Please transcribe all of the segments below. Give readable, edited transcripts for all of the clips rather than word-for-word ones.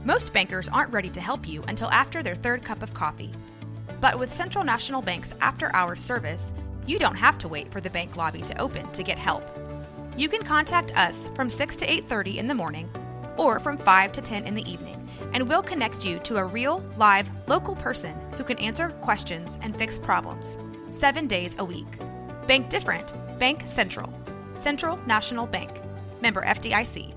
Most bankers aren't ready to help you until after their third cup of coffee. But with Central National Bank's after-hours service, you don't have to wait for the bank lobby to open to get help. You can contact us from 6 to 8:30 in the morning or from 5 to 10 in the evening, and we'll connect you to a real, live, local person who can answer questions and fix problems 7 days a week. Bank different. Bank Central. Central National Bank. Member FDIC.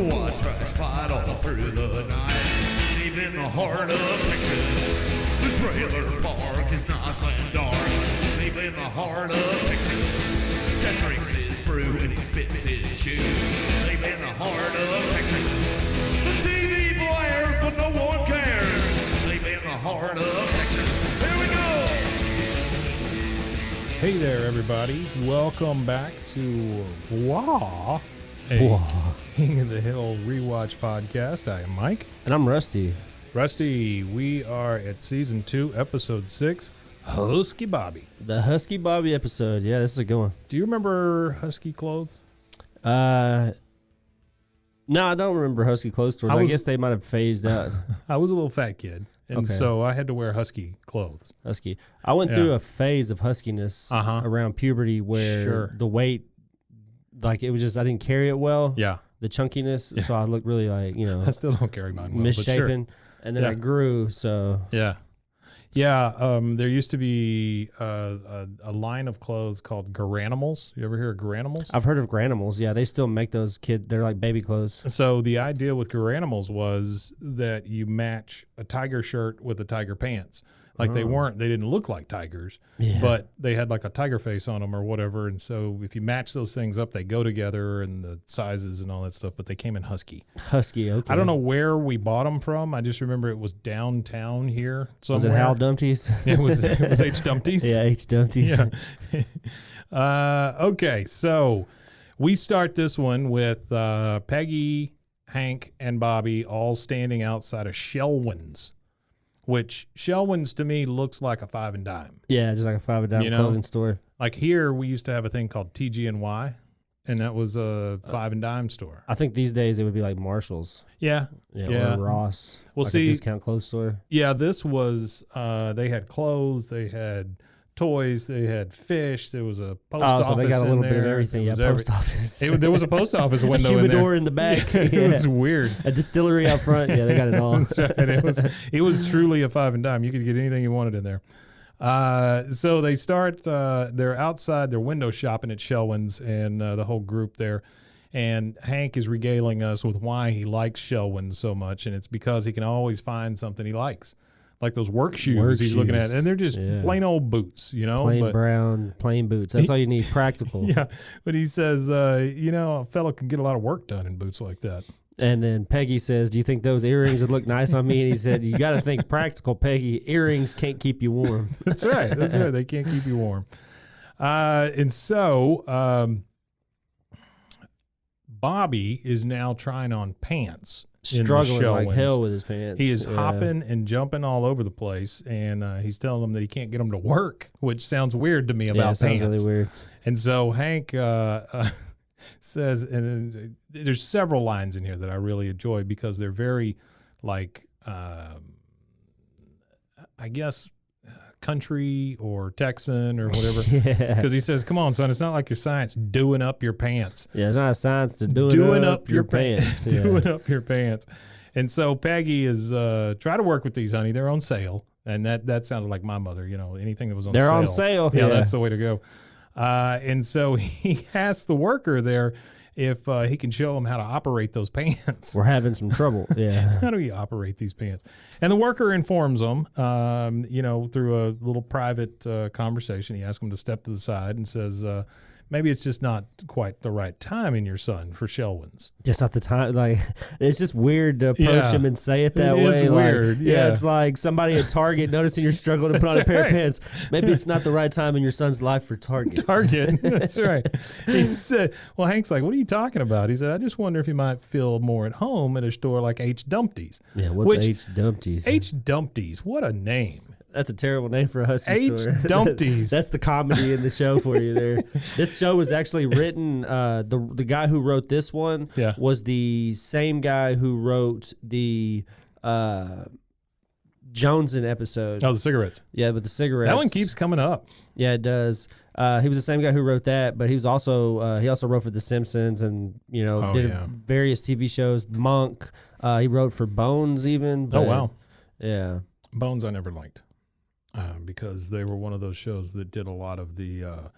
I tried to fight all through the night, deep in the heart of Texas. The trailer park is nice and dark, deep in the heart of Texas. That drinks his brew and he spits his chew, deep in the heart of Texas. The TV blares, but no one cares, deep in the heart of Texas. Here we go! Hey there, everybody. Welcome back to WAH. King of the Hill Rewatch Podcast. I am Mike. And I'm Rusty. Rusty, we are at Season 2, Episode 6, Husky Bobby. The Husky Bobby episode. Yeah, this is a good one. Do you remember Husky clothes? No, I don't remember Husky clothes stores. I guess they might have phased out. I was a little fat kid, and so I had to wear Husky clothes. Husky. I went through a phase of huskiness around puberty where the weight, like it was just, I didn't carry it well. Yeah. The chunkiness, so I looked really like, I still don't carry mine well, misshapen. But sure. And then I grew, so. Yeah. There used to be a line of clothes called Garanimals. You ever hear of Garanimals? I've heard of Garanimals. Yeah, they still make those they're like baby clothes. So the idea with Garanimals was that you match a tiger shirt with a tiger pants. Like they didn't look like tigers, but they had like a tiger face on them or whatever. And so if you match those things up, they go together and the sizes and all that stuff, but they came in Husky. Husky, okay. I don't know where we bought them from. I just remember it was downtown here somewhere. Was it Hal Dumpty's? It was H. Dumpty's. Yeah, H. Dumpty's. Yeah. Okay, so we start this one with Peggy, Hank, and Bobby all standing outside of Shelwyn's. Which Shelwyn's to me looks like a five and dime. Yeah, just like a five and dime clothing store. Like here, we used to have a thing called TG&Y, and that was a five and dime store. I think these days it would be like Marshall's. Yeah. Or Ross. Well, like a discount clothes store. Yeah, this was, they had clothes, they had toys, they had fish, there was a post office. So they got a little bit of everything. Yeah, post office. There was a post office window in there. A humidor in the back. It was weird. A distillery out front. Yeah, they got it all. That's right. It was truly a five and dime. You could get anything you wanted in there. So they start, they're outside, they're window shopping at Shelwyn's and the whole group there. And Hank is regaling us with why he likes Shelwyn's so much, and it's because he can always find something he likes. Like those work shoes he's looking at, and they're just plain old boots, brown, plain boots. That's all you need, practical. Yeah, but he says, a fellow can get a lot of work done in boots like that. And then Peggy says, do you think those earrings would look nice on me? And he said, you got to think practical, Peggy. Earrings can't keep you warm. That's right. They can't keep you warm. And so Bobby is now trying on pants. Struggling like hell with his pants. He is hopping and jumping all over the place, and he's telling them that he can't get them to work, which sounds weird to me about pants. Sounds really weird. And so Hank says, and there's several lines in here that I really enjoy because they're very, like, I guess, country or Texan or whatever. Because he says, come on, son, it's not like your science doing up your pants. Yeah, it's not a science to doing up your pants. Doing up your pants. And so Peggy is try to work with these, honey. They're on sale. And that sounded like my mother, anything that was on sale. They're on sale. Yeah, that's the way to go. And so he asked the worker there if he can show him how to operate those pants. We're having some trouble. Yeah. How do you operate these pants? And the worker informs him, through a little private conversation. He asks him to step to the side and says, maybe it's just not quite the right time in your son for Shelwins. Just not the time. Like, it's just weird to approach him and say it that way. It is weird. Yeah, it's like somebody at Target noticing you're struggling to put on a pair of pants. Maybe it's not the right time in your son's life for Target. That's right. He said, well, Hank's like, what are you talking about? He said, I just wonder if you might feel more at home at a store like H. Dumpty's. Yeah, what's H. Dumpty's? H. Dumpty's, what a name. That's a terrible name for a Husky store. Dumpty's. That's the comedy in the show for you there. This show was actually written, the guy who wrote this one was the same guy who wrote the Joneson episode. Oh, the cigarettes. Yeah, but the cigarettes. That one keeps coming up. Yeah, it does. He was the same guy who wrote that, but he was also he also wrote for The Simpsons and various TV shows. Monk. He wrote for Bones even. But, wow. Yeah. Bones I never liked. Because they were one of those shows that did a lot of the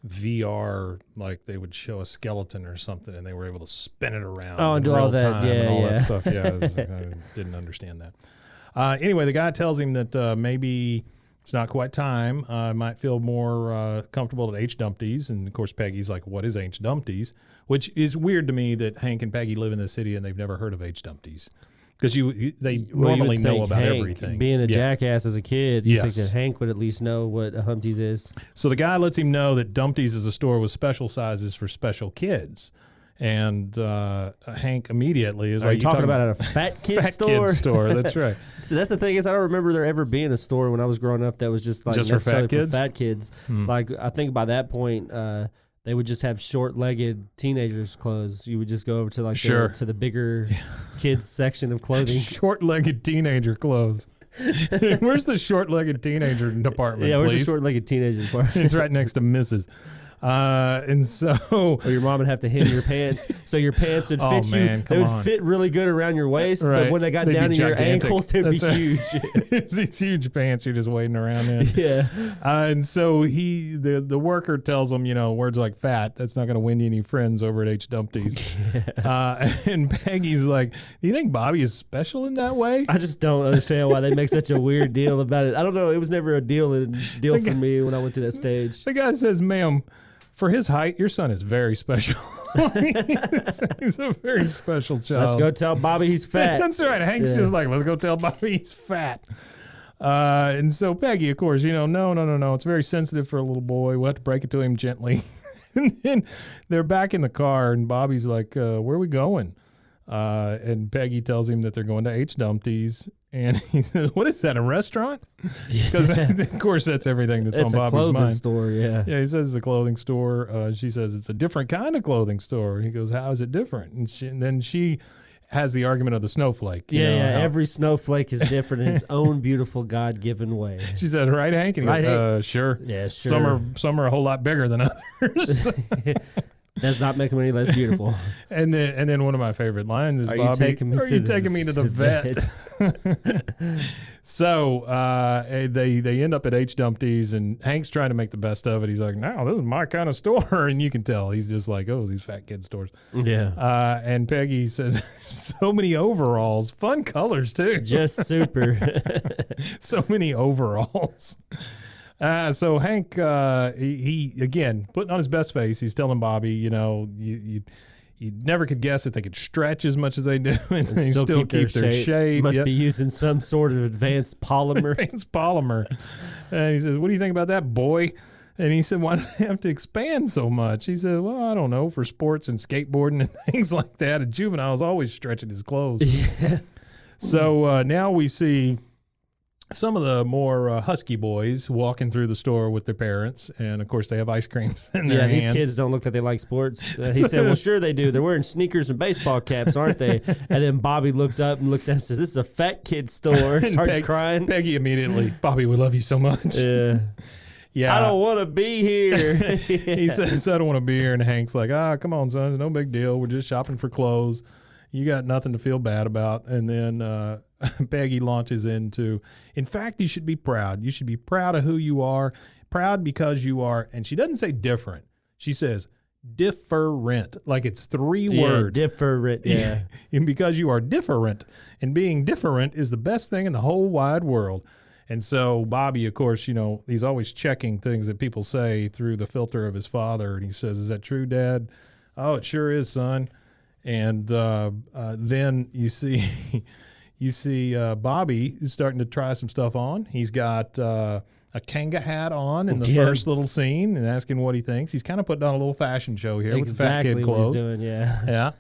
VR, like they would show a skeleton or something, and they were able to spin it around. Oh, and do all that, and all that stuff. Yeah, I didn't understand that. Anyway, the guy tells him that maybe it's not quite time. Might feel more comfortable at H. Dumpty's, and of course Peggy's like, "What is H. Dumpty's?" Which is weird to me that Hank and Peggy live in the city and they've never heard of H. Dumpty's. Because they normally know about Hank, everything. Being a jackass as a kid, you think that Hank would at least know what a Humpty's is. So the guy lets him know that Dumpty's is a store with special sizes for special kids. And Hank immediately is Are you talking about a fat kid store? Fat kid store, that's right. So that's the thing is I don't remember there ever being a store when I was growing up that was just like necessarily for fat kids. Like I think by that point, they would just have short-legged teenagers' clothes. You would just go over to like to the bigger kids section of clothing. Short-legged teenager clothes. Where's the short-legged teenager department? Yeah, where's please? the short-legged teenager department? It's right next to Mrs. And so, or your mom would have to hem your pants, so your pants would fit you. They would fit really good around your waist, but when they got down to your ankles, they'd be huge. It's these huge pants you're just wading around in. Yeah. And so the worker tells him, words like fat, that's not going to win you any friends over at H. Dumpty's. And Peggy's like, do you think Bobby is special in that way? I just don't understand why they make such a weird deal about it. I don't know. It was never a deal for me when I went through that stage. The guy says, ma'am, for his height, your son is very special. He's a very special child. Let's go tell Bobby he's fat. That's right. Hank's just like, let's go tell Bobby he's fat. And so Peggy, of course, no. It's very sensitive for a little boy. We'll have to break it to him gently. And then they're back in the car, and Bobby's like, where are we going? And Peggy tells him that they're going to H. Dumpty's. And he says, what is that, a restaurant? Because, of course, that's everything that's on Bobby's mind. It's a clothing store, yeah. Yeah, he says it's a clothing store. She says it's a different kind of clothing store. He goes, how is it different? And then she has the argument of the snowflake. Every snowflake is different in its own beautiful God-given way. She said, right, Hank? And he goes, sure. Yeah, sure. Some are a whole lot bigger than others. Does not make them any less beautiful. And then one of my favorite lines is, Bobby, are you taking me to the vet? So they end up at H. Dumpty's, and Hank's trying to make the best of it. He's like, no, this is my kind of store. And you can tell he's just like, oh, these fat kid stores. Yeah. And Peggy says, so many overalls. Fun colors, too. Just super. So many overalls. So Hank, he again putting on his best face. He's telling Bobby, you never could guess that they could stretch as much as they do, and they still keep their shape. Must be using some sort of advanced polymer. And he says, "What do you think about that, boy?" And he said, "Why do they have to expand so much?" He said, "Well, I don't know, for sports and skateboarding and things like that. A juvenile's always stretching his clothes." Yeah. So now we see some of the more husky boys walking through the store with their parents, and of course they have ice creams in their hands. These kids don't look like they like sports. He said, well, sure they do. They're wearing sneakers and baseball caps, aren't they? And then Bobby looks up and looks at him and says, this is a fat kid store. And starts crying. Peggy immediately, Bobby, we love you so much. Yeah. I don't want to be here. He says, I don't want to be here. And Hank's like, come on, son. It's no big deal. We're just shopping for clothes. You got nothing to feel bad about. And then Peggy launches into, in fact, you should be proud. You should be proud of who you are. Proud because you are, and she doesn't say different. She says, different. Like it's 3 words. Different. Yeah. And because you are different, and being different is the best thing in the whole wide world. And so Bobby, of course, he's always checking things that people say through the filter of his father. And he says, "Is that true, Dad?" "Oh, it sure is, son." And then you see Bobby is starting to try some stuff on. He's got a Kanga hat on in the first little scene and asking what he thinks. He's kind of putting on a little fashion show here with the fat kid clothes. What he's doing, yeah. Yeah.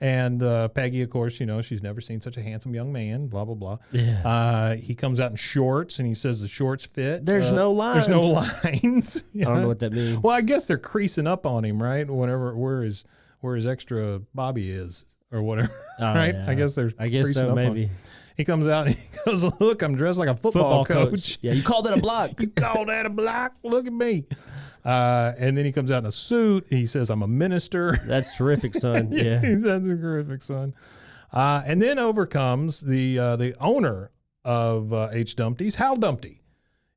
And Peggy, of course, she's never seen such a handsome young man, blah, blah, blah. Yeah. He comes out in shorts, and he says the shorts fit. There's no lines. There's no lines. I don't know what that means. Well, I guess they're creasing up on him, right? Where his extra Bobby is or whatever, right? Yeah. I guess so, maybe. He comes out and he goes, "Look, I'm dressed like a football coach." Yeah, you call that a block. You call that a block? Look at me. And then he comes out in a suit. He says, "I'm a minister." That's terrific, son. Yeah. He says, "That's a terrific, son." And then over comes the owner of H. Dumpty's, Hal Dumpty.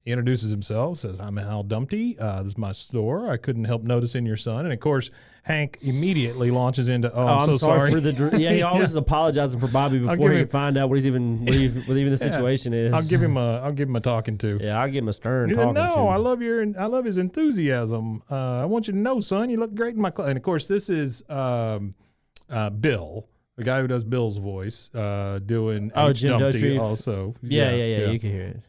He introduces himself, says, "I'm Hal Dumpty. This is my store. I couldn't help noticing your son." And, of course, Hank immediately launches into, I'm so sorry. For the he always is apologizing for Bobby before he can find out what even the situation is. I'll give him a talking to. Yeah, I'll give him a stern talking to. No, I love his enthusiasm. I want you to know, son, you look great in my class. And, of course, this is Bill, the guy who does Bill's voice, doing H. Jim Dumpty Dotrieve. Also. Yeah, you can hear it.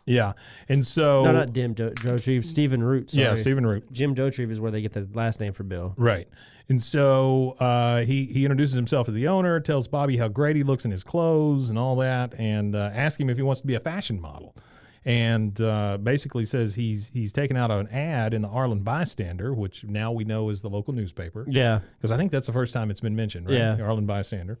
Yeah, and so... No, not Jim Dotrieve, Stephen Root. Sorry. Yeah, Stephen Root. Jim Dotrieve is where they get the last name for Bill. Right. And so he introduces himself to the owner, tells Bobby how great he looks in his clothes and all that, and asks him if he wants to be a fashion model. And basically says he's taken out an ad in the Arlen Bystander, which now we know is the local newspaper. Yeah. Because I think that's the first time it's been mentioned, right? Yeah. The Arlen Bystander.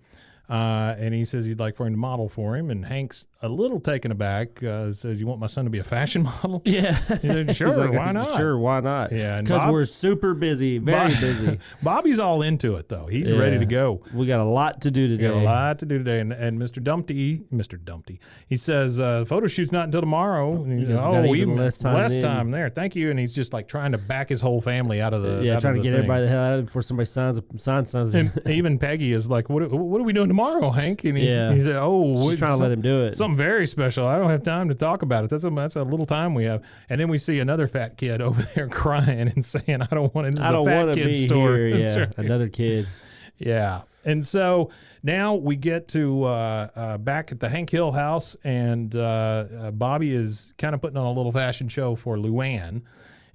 And he says he'd like for him to model for him. And Hank's a little taken aback, says, "You want my son to be a fashion model?" Yeah. He said, "Sure, like, why not?" Sure, why not? Yeah. Because we're super busy, very busy. Bobby's all into it, though. He's ready to go. We got a lot to do today. And Mr. Dumpty, he says, "Photo shoot's not until tomorrow." And he goes, we even less time there. Thank you. And he's just like trying to back his whole family out of the trying to get everybody the hell out of it before somebody signs something. And even Peggy is like, "What are we doing tomorrow, Hank?" And he said, she's trying to let him do it. Something very special. I don't have time to talk about it. That's a little time we have. And then we see another fat kid over there crying and saying, "I don't want it. This is a fat kid store." Here. Yeah, right. Another kid. Yeah. And so now we get to back at the Hank Hill house, and Bobby is kind of putting on a little fashion show for Luann.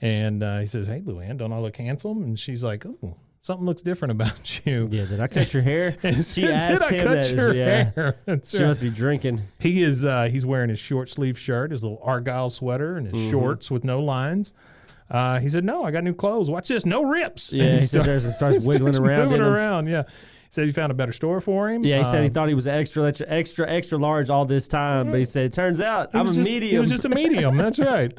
And he says, "Hey, Luann, don't I look handsome?" And she's like, "Oh, something looks different about you." Yeah, did I cut your hair? She asked him that. Your hair? She must be drinking. He is. He's wearing his short sleeve shirt, his little Argyle sweater, and his shorts with no lines. He said, "No, I got new clothes. Watch this, no rips." Yeah, he said there's and starts wiggling around. Moving around, yeah. He said he found a better store for him. Yeah, he said he thought he was extra large all this time, but he said it turns out I'm a medium. He was just a medium. That's right.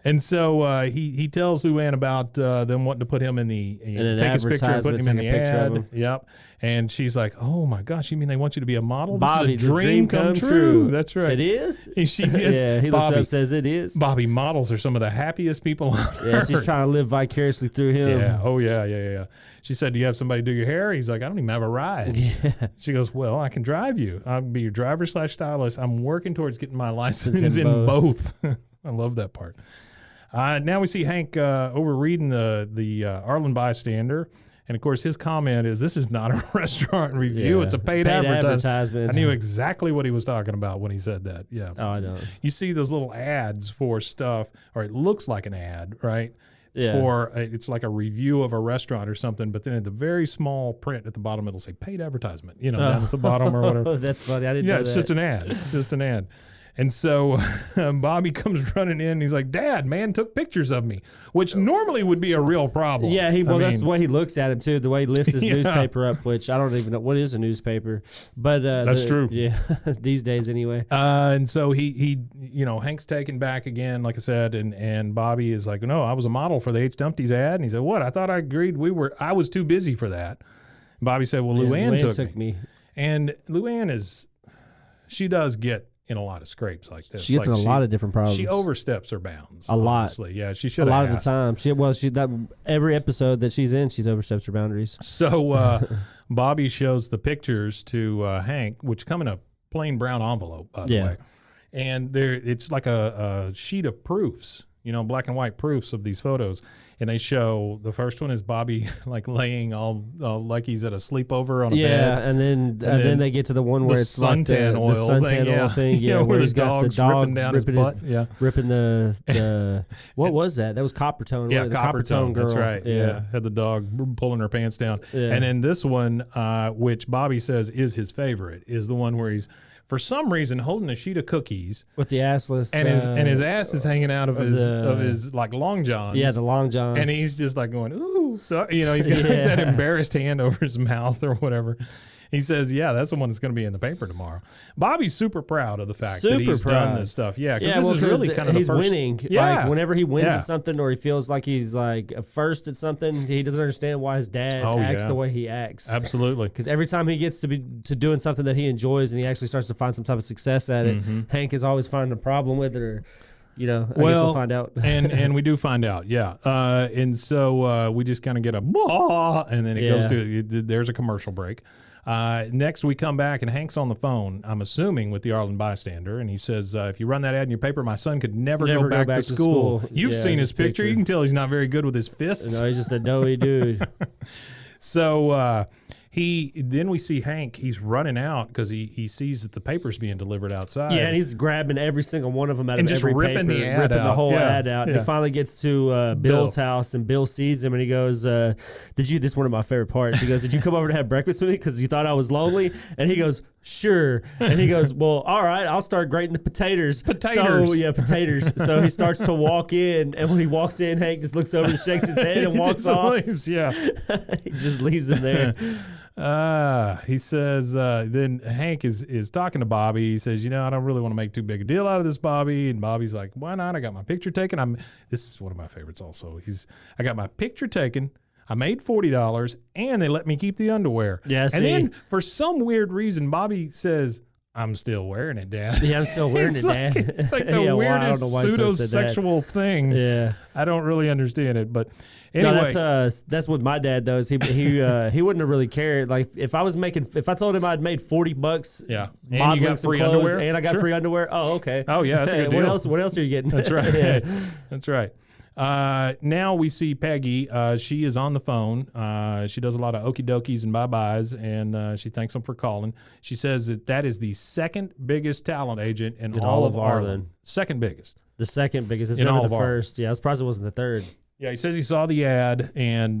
And so he tells Luann about them wanting to put him in the take his picture and put him in the ad. Yep. And she's like, "Oh my gosh, you mean they want you to be a model? Bobby, this is a dream come true." That's right. It is? She yeah, he looks up and says it is. Bobby, models are some of the happiest people on Yeah, earth. she's trying to live vicariously through him. Yeah. Oh, yeah. She said, "Do you have somebody do your hair?" He's like, "I don't even have a ride." Yeah. She goes, "Well, I can drive you. I'll be your driver/stylist. I'm working towards getting my license in both." I love that part. Now we see Hank over reading the Arlen Bystander. And, of course, his comment is, "This is not a restaurant review. Yeah. It's a paid advertisement." I knew exactly what he was talking about when he said that. Yeah. Oh, I know. You see those little ads for stuff, or it looks like an ad, right? Yeah. It's like a review of a restaurant or something, but then at the very small print at the bottom, it'll say paid advertisement, down at the bottom or whatever. That's funny. I didn't know that. Yeah, it's just an ad. Just an ad. And so Bobby comes running in. And he's like, "Dad, man took pictures of me," which normally would be a real problem. Yeah, that's the way he looks at him, too, the way he lifts his newspaper up, which I don't even know. What is a newspaper? But that's true. Yeah, these days anyway. And so he Hank's taken back again, like I said, and Bobby is like, "No, I was a model for the H. Dumpty's ad." And he said, "What? I thought I agreed I was too busy for that." And Bobby said, "Well, Luann took me." And Luann she does get in a lot of scrapes like this. She gets in a lot of different problems. She oversteps her bounds. A lot. Honestly. Yeah, she should. A lot of the time. Every episode that she's in, she's oversteps her boundaries. So Bobby shows the pictures to Hank, which come in a plain brown envelope, by the way. And it's like a sheet of proofs, black and white proofs of these photos. And they show the first one is Bobby like laying all like he's at a sleepover on a bed. Yeah, and then they get to the one where it's suntan like the suntan oil thing. Yeah, where he's got the dog ripping down his butt. Ripping the what was that? That was Copper Tone. Yeah, the Copper Tone girl. That's right. Yeah, had the dog pulling her pants down. Yeah. And then this one, which Bobby says is his favorite, is the one where he's, for some reason, holding a sheet of cookies with the assless, and his ass is hanging out of his like long johns. Yeah, the long johns. And he's just like going, ooh. So he's got that embarrassed hand over his mouth or whatever. He says, "Yeah, that's the one that's going to be in the paper tomorrow." Bobby's super proud of the fact that he's done this stuff. Yeah, because this is really kind of the first. He's winning. Yeah. Like whenever he wins at something, or he feels like he's like first at something, he doesn't understand why his dad acts the way he acts. Absolutely. Because every time he gets to doing something that he enjoys, and he actually starts to find some type of success at it, Hank is always finding a problem with it, or. I guess we'll find out. and we do find out, yeah. And so we just kind of get a blah, and then it goes to there's a commercial break. Next, we come back, and Hank's on the phone, I'm assuming, with the Arlen bystander, and he says, if you run that ad in your paper, my son could never go back to school. You've seen his picture. You can tell he's not very good with his fists. No, he's just a doughy dude. So then we see Hank, he's running out because he sees that the paper's being delivered outside. Yeah, and he's grabbing every single one of them out of just every ripping paper, the ad ripping out. the whole ad Yeah. out. And he finally gets to Bill's house, and Bill sees him, and he goes, this is one of my favorite parts. He goes, did you come over to have breakfast with me because you thought I was lonely? And he goes, sure. And he goes, well, all right, I'll start grating the potatoes. Potatoes. So, yeah, potatoes. So he starts to walk in, and when he walks in, Hank just looks over and shakes his head and walks off. Leaves, yeah. He just leaves him there. He says, then Hank is talking to Bobby. He says, I don't really want to make too big a deal out of this, Bobby. And Bobby's like, why not? I got my picture taken. This is one of my favorites also. I got my picture taken. I made $40 and they let me keep the underwear. Yeah, and then for some weird reason, Bobby says, I'm still wearing it, Dad. Yeah, I'm still wearing it, Dad. It's like the weirdest pseudo-sexual thing. Yeah. I don't really understand it, but anyway. No, that's what my dad does. He wouldn't have really cared. Like if I told him I'd made $40, yeah, and you got free underwear, and I got free underwear. Oh, okay. Oh yeah, that's a good deal. What else are you getting? That's right. That's right. Now we see Peggy. She is on the phone. She does a lot of okie dokies and bye-byes, and she thanks them for calling. She says that is the second biggest talent agent in all of Arlen. Second biggest. The second biggest. It's never the first. Yeah, I was surprised it wasn't the third. Yeah, he says he saw the ad, and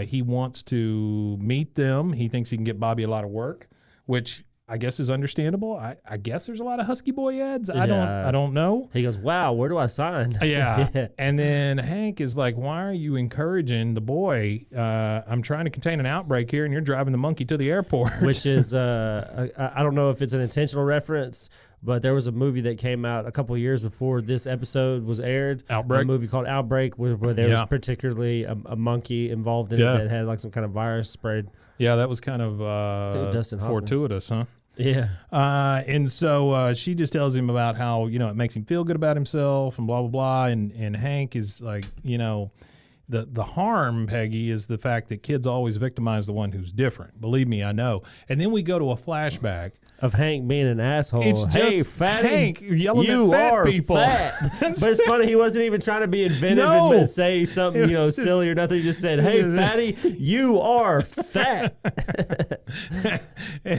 he wants to meet them. He thinks he can get Bobby a lot of work, which I guess is understandable. I guess there's a lot of Husky Boy ads. Yeah. I don't know. He goes, wow, where do I sign? Yeah. And then Hank is like, why are you encouraging the boy? I'm trying to contain an outbreak here, and you're driving the monkey to the airport. Which is, I don't know if it's an intentional reference, but there was a movie that came out a couple of years before this episode was aired. Outbreak. A movie called Outbreak, where there was particularly a monkey involved in it that had like some kind of virus spread. Yeah, that was kind of fortuitous, huh? Yeah. And so she just tells him about how, it makes him feel good about himself and blah, blah, blah. And Hank is like, the harm, Peggy, is the fact that kids always victimize the one who's different. Believe me, I know. And then we go to a flashback of Hank being an asshole. It's just hey, fatty, Hank yelling you at fat are people. Fat. But it's funny, he wasn't even trying to be inventive and say something, silly or nothing. He just said, "Hey, fatty, you are fat."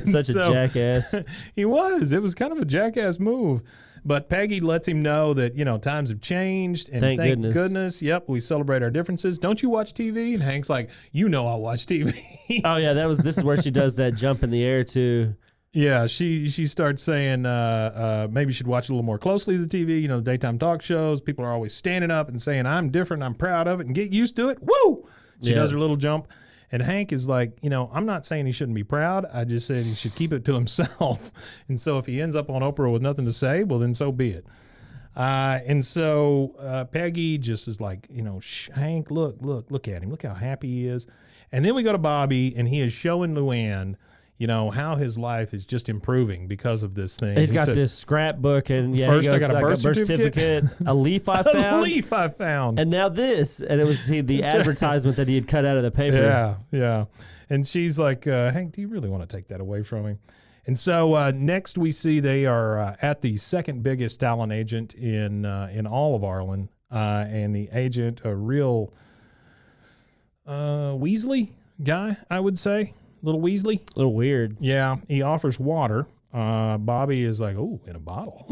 Such a jackass. He was. It was kind of a jackass move. But Peggy lets him know that, times have changed. And thank goodness. Yep, we celebrate our differences. Don't you watch TV? And Hank's like, I watch TV. Oh, yeah, this is where she does that jump in the air, too. Yeah, she starts saying maybe you should watch a little more closely the TV, the daytime talk shows. People are always standing up and saying, I'm different, I'm proud of it, and get used to it. Woo! She does her little jump. And Hank is like, I'm not saying he shouldn't be proud. I just said he should keep it to himself. And so if he ends up on Oprah with nothing to say, well, then so be it. And so Peggy just is like, Hank, look at him. Look how happy he is. And then we go to Bobby, and he is showing Luann, how his life is just improving because of this thing. He's got this scrapbook, and first he goes, I got a birth certificate, a leaf I found, a leaf I found, and now this, and it was the advertisement that he had cut out of the paper. Yeah. And she's like, Hank, do you really want to take that away from him? And so next we see they are at the second biggest talent agent in all of Arlen, and the agent, a real Weasley guy, I would say. Little Weasley. A little weird. Yeah, he offers water. Bobby is like, oh, in a bottle.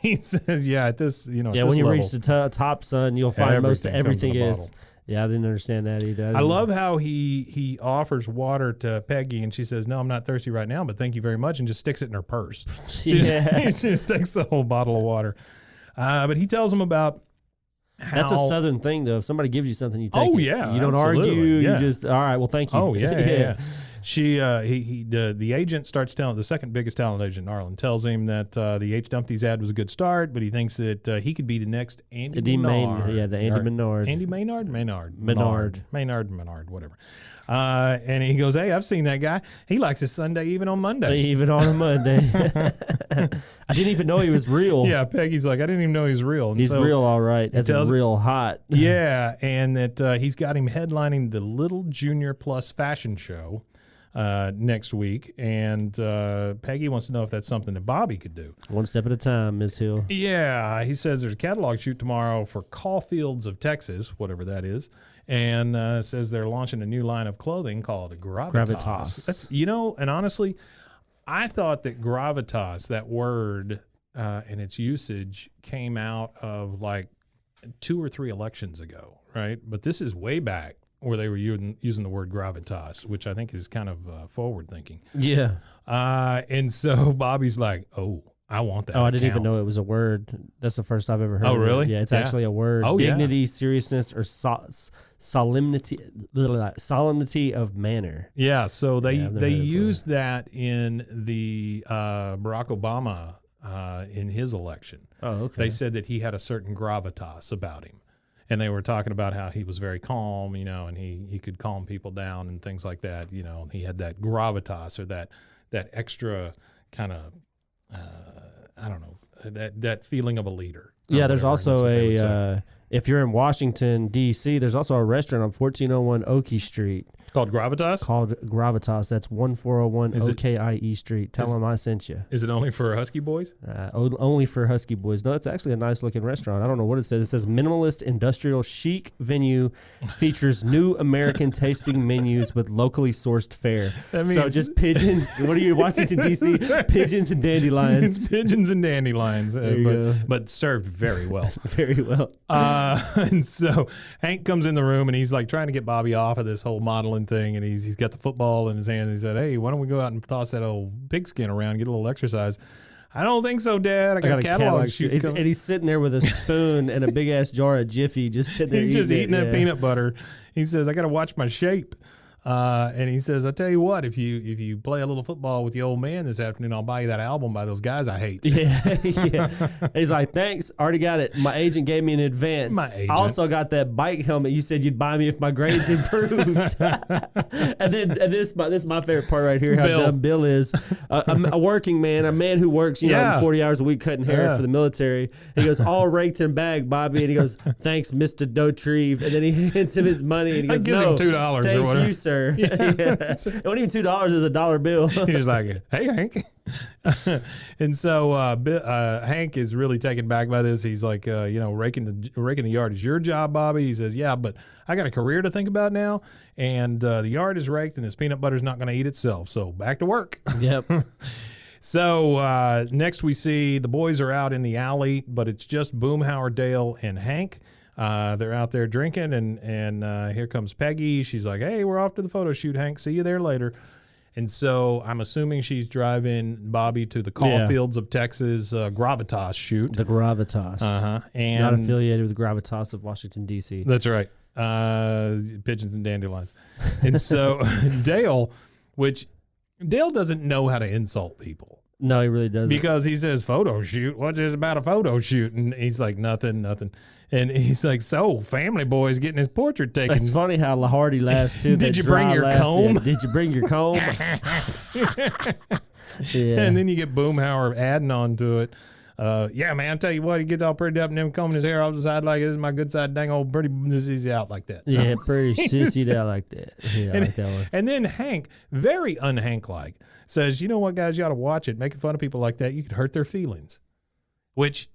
He says, yeah, at this, at when this you level, reach the top, son, you'll find most of everything is. Yeah, I didn't understand that either. I love how he offers water to Peggy, and she says, no, I'm not thirsty right now, but thank you very much, and just sticks it in her purse. Yeah. She just takes the whole bottle of water. But he tells him about how... That's a Southern thing, though. If somebody gives you something, you take it. Oh, yeah. You don't argue. Yeah. You just, all right, well, thank you. Oh, yeah. The agent starts telling, the second biggest talent agent in Arlen tells him that the H. Dumpty's ad was a good start, but he thinks that he could be the next Andy Maynard. The Andy Maynard. Andy Maynard? Maynard, whatever. And he goes, hey, I've seen that guy. He likes his Sunday even on Monday. Even on a Monday. I didn't even know he was real. Yeah, Peggy's like, I didn't even know he's real. And he's real, all right. That's real hot. Yeah, and that he's got him headlining the Little Junior Plus fashion show next week, and Peggy wants to know if that's something that Bobby could do. One step at a time, Miss Hill. Yeah, he says there's a catalog shoot tomorrow for Caulfields of Texas, whatever that is, and says they're launching a new line of clothing called Gravitas. That's, and honestly, I thought that gravitas, that word and its usage, came out of like 2 or 3 elections ago, right? But this is way back where they were using the word gravitas, which I think is kind of forward-thinking. Yeah. And so Bobby's like, oh, I want that. Oh, I didn't even know it was a word. That's the first I've ever heard. Oh, really? Yeah, it's actually a word. Oh, Dignity, seriousness, or solemnity of manner. Yeah, so they used that in the Barack Obama in his election. Oh, okay. They said that he had a certain gravitas about him. And they were talking about how he was very calm, and he could calm people down and things like that. He had that gravitas, or that extra kind of, I don't know, that feeling of a leader. Yeah, there's also if you're in Washington, D.C., there's also a restaurant on 1401 Okie Street. Called Gravitas? Called Gravitas. That's 1401 OKIE Street. Tell them I sent you. Is it only for Husky boys? Only for Husky boys. No, it's actually a nice-looking restaurant. I don't know what it says. It says minimalist, industrial, chic venue, features new American tasting menus with locally sourced fare. So just pigeons. What are you, Washington, D.C.? Pigeons and dandelions. Pigeons and dandelions. But served very well. Very well. And so Hank comes in the room, and he's like trying to get Bobby off of this whole modeling thing, and he's got the football in his hand, and he said, hey, why don't we go out and toss that old pigskin around, get a little exercise? I don't think so, Dad. I got a catalog shoot. And he's sitting there with a spoon and a big-ass jar of Jiffy, just sitting there. He's just eating that peanut butter. He says, I got to watch my shape. And he says, I tell you what, if you play a little football with the old man this afternoon, I'll buy you that album by those guys I hate. Yeah. He's like, thanks, already got it. My agent gave me an advance. I also got that bike helmet you said you'd buy me if my grades improved. and this is my favorite part right here, how dumb Bill is. A working man, a man who works, 40 hours a week cutting hair for the military. He goes, all raked and bagged, Bobby. And he goes, thanks, Mr. Dotrieve. And then he hands him his money, and he goes, gives him $2 thank or whatever. you, sir. Yeah. It wasn't even $2, is a $1 bill. He's like, hey, Hank. And so Hank is really taken back by this. He's like, raking the yard is your job, Bobby. He says, yeah, but I got a career to think about now, and the yard is raked, and this peanut butter's not going to eat itself. So back to work. Yep. So next we see the boys are out in the alley, but it's just Boomhauer, Dale, and Hank. They're out there drinking, and here comes Peggy. She's like, hey, we're off to the photo shoot, Hank. See you there later. And so I'm assuming she's driving Bobby to the Caulfields of Texas Gravitas shoot. The Gravitas. Uh-huh. And not affiliated with the Gravitas of Washington, D.C. That's right. Pigeons and dandelions. And so Dale doesn't know how to insult people. No, he really doesn't. Because he says, photo shoot? What's this about a photo shoot? And he's like, nothing. And he's like, so Family Boy's getting his portrait taken. It's funny how hard he laughs, too. Did you bring your comb? Yeah. Did you bring your comb? Yeah. And then you get Boomhauer adding on to it. Yeah, man, I tell you what, he gets all pretty up and then combing his hair off the side like this is my good side, dang old pretty sissy out like that. Yeah, pretty sissy out like that. Yeah, I like that one. And then Hank, very un-Hank-like, says, you know what, guys, you ought to watch it. Making fun of people like that, you could hurt their feelings. Which,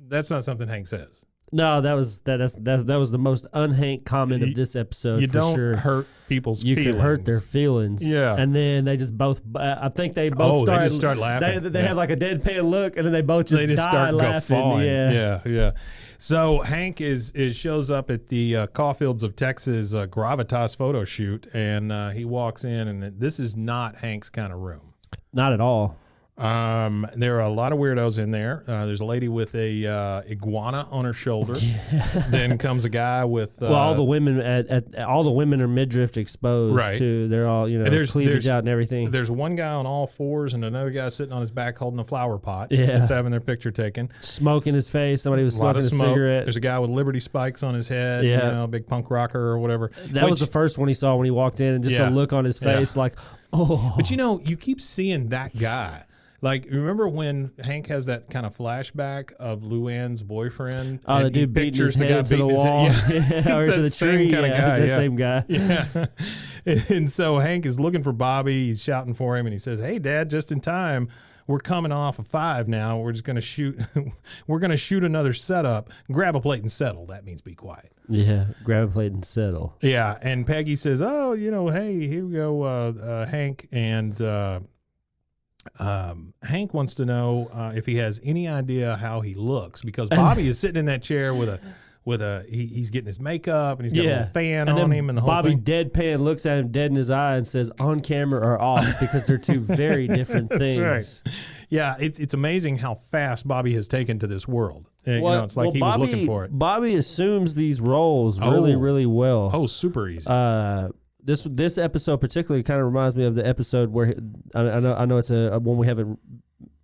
that's not something Hank says. No, that was the most un-Hank comment of this episode. You for don't sure. hurt people's feelings. You can hurt their feelings. Yeah. And then they just both, I think they both they just start laughing. They have like a deadpan look, and then they both just die start laughing. guffawing. Yeah. Yeah. So Hank shows up at the Caulfields of Texas Gravitas photo shoot, and he walks in, and this is not Hank's kind of room. Not at all. There are a lot of weirdos in there. There's a lady with a iguana on her shoulder. Yeah. Then comes a guy with well, all the women all the women are midriff exposed right. too. They're all there's cleavage out and everything. There's one guy on all fours and another guy sitting on his back holding a flower pot. Yeah, that's having their picture taken. Smoke in his face. Somebody was smoking a cigarette. There's a guy with Liberty spikes on his head. Yeah, a big punk rocker or whatever. That was the first one he saw when he walked in, and just a look on his face like, oh. But you keep seeing that guy. Like, remember when Hank has that kind of flashback of Luann's boyfriend? Oh, the dude beating his head to the wall. Yeah. Or to the tree. Kind of guy. It's the same guy. Yeah. And so Hank is looking for Bobby. He's shouting for him, and he says, hey, Dad, just in time. We're coming off of 5 now. We're just going to shoot. We're going to shoot another setup. Grab a plate and settle. That means be quiet. Yeah, grab a plate and settle. Yeah, and Peggy says, oh, hey, here we go, Hank. And Hank wants to know if he has any idea how he looks, because Bobby is sitting in that chair he's getting his makeup and he's got a little fan on him and the whole Bobby thing. deadpan looks at him dead in his eye and says on camera or off, because they're two very different things. That's right. Yeah, it's amazing how fast Bobby has taken to this world. It's like he was looking for it. Bobby assumes these roles really, really well. Oh, super easy. This episode particularly kind of reminds me of the episode where I know it's a one we haven't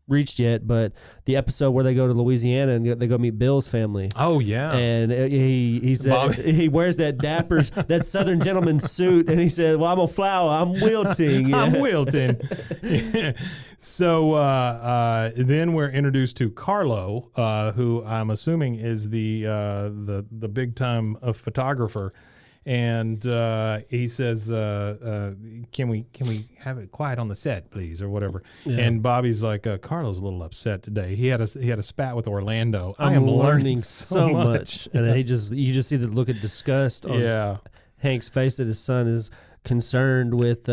reached yet, but the episode where they go to Louisiana and they go meet Bill's family. Oh yeah, and he said he wears that dapper that Southern gentleman suit, and he said, "Well, I'm a flower. I'm wilting. Yeah. I'm wilting." Yeah. So then we're introduced to Carlo, who I'm assuming is the big time photographer. And he says, "Can we have it quiet on the set, please, or whatever?" Yeah. And Bobby's like, "Carlo's a little upset today. He had a spat with Orlando. I am learning so much." And then you just see the look of disgust on Hank's face that his son is concerned with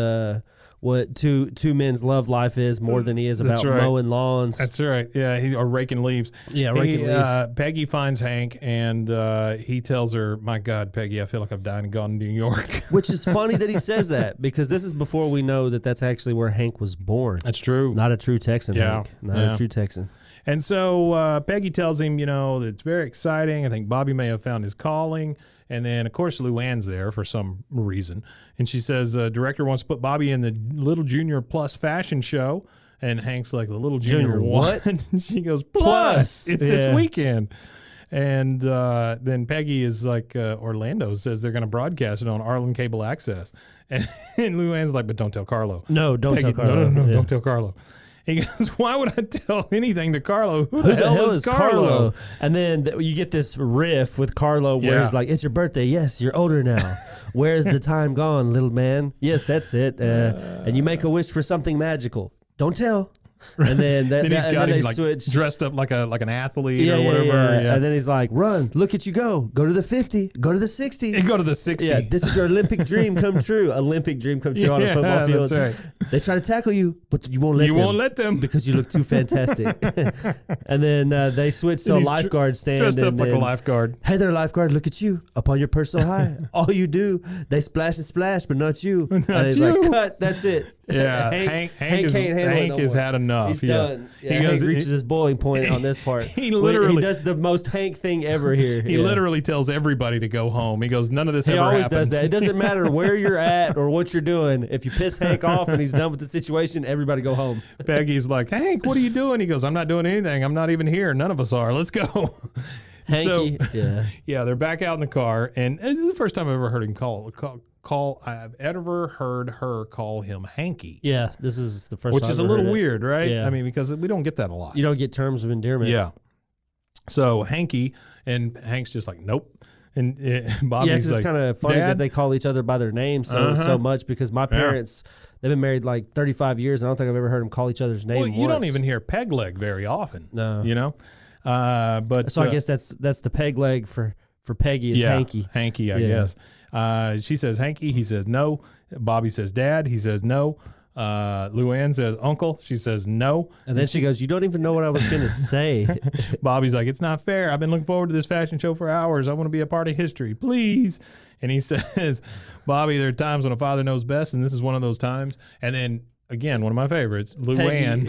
what two men's love life is more than he is about mowing lawns. That's right. Yeah, or raking leaves. Yeah, raking leaves. Peggy finds Hank, and he tells her, "My God, Peggy, I feel like I've died and gone to New York." Which is funny that he says that, because this is before we know that that's actually where Hank was born. That's true. Not a true Texan, Hank. Not a true Texan. And so Peggy tells him, that it's very exciting. I think Bobby may have found his calling. And then, of course, Luann's there for some reason. And she says, director wants to put Bobby in the Little Junior Plus fashion show. And Hank's like, the Little Junior what? And she goes, Plus. It's this weekend. And then Peggy is like, Orlando says they're going to broadcast it on Arlen Cable Access. And Luann's like, but don't tell Carlo. No, don't tell Carlo. No, don't tell Carlo. He goes, why would I tell anything to Carlo? Who the hell is Carlo? And then you get this riff with Carlo where he's like, it's your birthday. Yes, you're older now. Where's the time gone, little man? Yes, that's it. And you make a wish for something magical. Don't tell. And then they switch. Dressed up like an athlete or whatever. Yeah. And then he's like, run, look at you go. Go to the 50. Go to the 60. And go to the 60. Yeah, this is your Olympic dream come true. Olympic dream come true on a football field. That's right. They try to tackle you, but you won't let them. You won't let them. Because you look too fantastic. And then they switch to a lifeguard stand. Dressed up like a lifeguard. Hey there, lifeguard, look at you. Up on your personal high. All you do, they splash and splash, but not you. Not and he's you. like, cut, that's it. Yeah, Hank has had enough. He's done. Yeah, Hank reaches his boiling point on this part. He does the most Hank thing ever here. He literally tells everybody to go home. He goes, none of this ever happens. He always does that. It doesn't matter where you're at or what you're doing. If you piss Hank off and he's done with the situation, everybody go home. Peggy's like, Hank, what are you doing? He goes, I'm not doing anything. I'm not even here. None of us are. Let's go. Hanky, yeah, they're back out in the car, and this is the first time I've ever heard him I've ever heard her call him Hanky. Yeah, this is the first which time is a little weird, right? Yeah. I mean, because we don't get that a lot. You don't get terms of endearment. Yeah. So Hanky, and Hank's just like, nope. And Bobby's because it's kind of funny that they call each other by their name so much, because my parents, they've been married like 35 years, and I don't think I've ever heard them call each other's name once. You don't even hear peg leg very often. No. You know? But so I guess that's the peg leg for Peggy is Hanky. Hanky, I guess. She says Hanky. He says no. Bobby says Dad. He says no. Luann says Uncle. She says no. And then she goes, you don't even know what I was going to say. Bobby's like, it's not fair. I've been looking forward to this fashion show for hours. I want to be a part of history, please. And he says, Bobby, there are times when a father knows best, and this is one of those times. And then again, one of my favorites, Luann.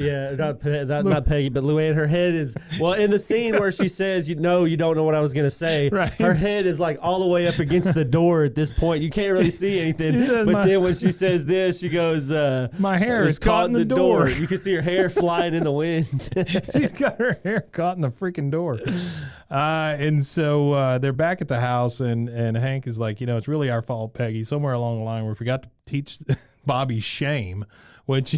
Peggy, not Peggy, but Luann. Her head is, well, in the scene where she says, you don't know what I was going to say. Right. Her head is like all the way up against the door at this point. You can't really see anything. But then when she says this, she goes, my hair is caught in the door. You can see her hair flying in the wind. She's got her hair caught in the freaking door. And so they're back at the house, and Hank is like, it's really our fault, Peggy. Somewhere along the line, we forgot to teach Bobby shame. Which,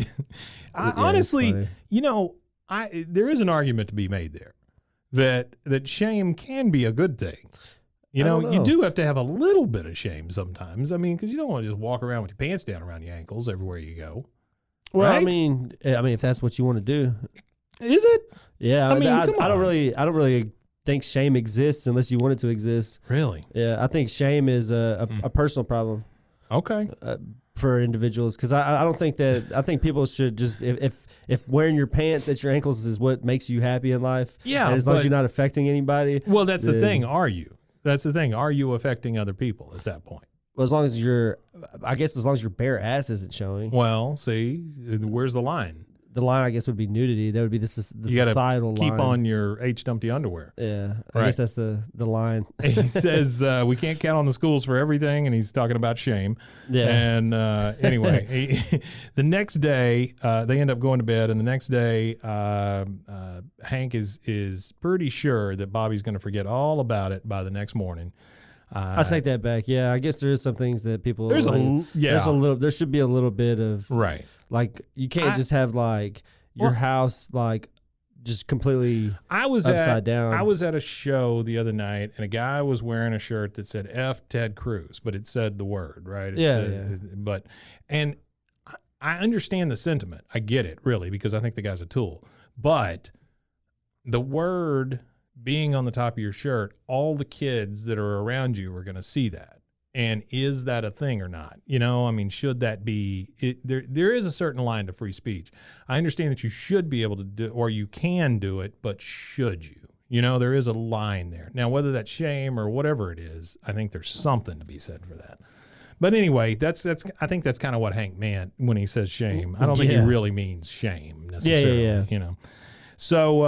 honestly, there is an argument to be made there that shame can be a good thing. You do have to have a little bit of shame sometimes. I mean, because you don't want to just walk around with your pants down around your ankles everywhere you go. Well, right? I mean, if that's what you want to do, is it? Yeah, I mean, I don't really think shame exists unless you want it to exist. Really? Yeah, I think shame is a personal problem. Okay. For individuals, because I don't think that, I think people should just, if wearing your pants at your ankles is what makes you happy in life, and as long as you're not affecting anybody. Well, that's the thing. Are you? That's the thing. Are you affecting other people at that point? Well, as long as your bare ass isn't showing. Well, see, where's the line? The line, I guess, would be nudity. That would be the societal line. Keep on your H-Dumpty underwear. Yeah, I guess that's the line. He says we can't count on the schools for everything, and he's talking about shame. Yeah. And anyway, the next day they end up going to bed, and the next day Hank is pretty sure that Bobby's going to forget all about it by the next morning. I'll take that back. Yeah, I guess there is some things that people. There should be a little bit of right. Like you can't just have like your house like just completely upside down. I was at a show the other night, and a guy was wearing a shirt that said F Ted Cruz, but it said the word, right? But I understand the sentiment. I get it, really, because I think the guy's a tool. But the word being on the top of your shirt, all the kids that are around you are going to see that. And is that a thing or not? I mean, should that be there is a certain line to free speech. I understand that you should be able to do, or you can do it, but should you? There is a line there. Now, whether that's shame or whatever it is, I think there's something to be said for that. But anyway, I think that's kind of what Hank meant when he says shame. I don't think he really means shame necessarily. Yeah. So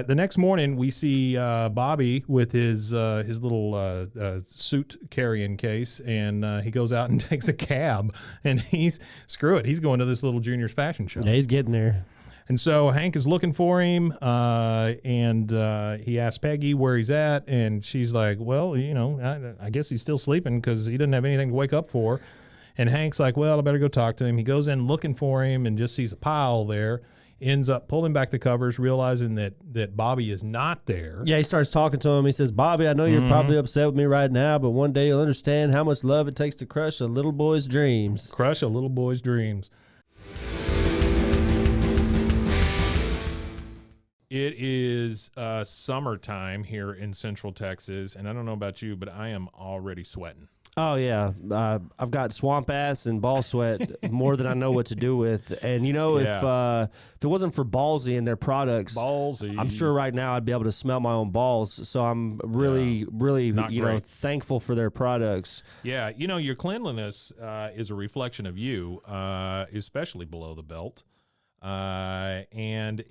the next morning, we see Bobby with his little suit carrying case, and he goes out and takes a cab, and screw it. He's going to this little junior's fashion show. Yeah, he's getting there. And so Hank is looking for him, and he asks Peggy where he's at, and she's like, well, I guess he's still sleeping because he didn't have anything to wake up for. And Hank's like, well, I better go talk to him. He goes in looking for him and just sees a pile there. Ends up pulling back the covers, realizing that Bobby is not there. Yeah, he starts talking to him. He says, Bobby, I know you're probably upset with me right now, but one day you'll understand how much love it takes to crush a little boy's dreams. Crush a little boy's dreams. It is summertime here in Central Texas, and I don't know about you, but I am already sweating. Oh yeah, I've got swamp ass and ball sweat more than I know what to do with. And if it wasn't for Ballsy and their products, I'm sure right now I'd be able to smell my own balls. So I'm really thankful for their products. Yeah, your cleanliness is a reflection of you, especially below the belt. And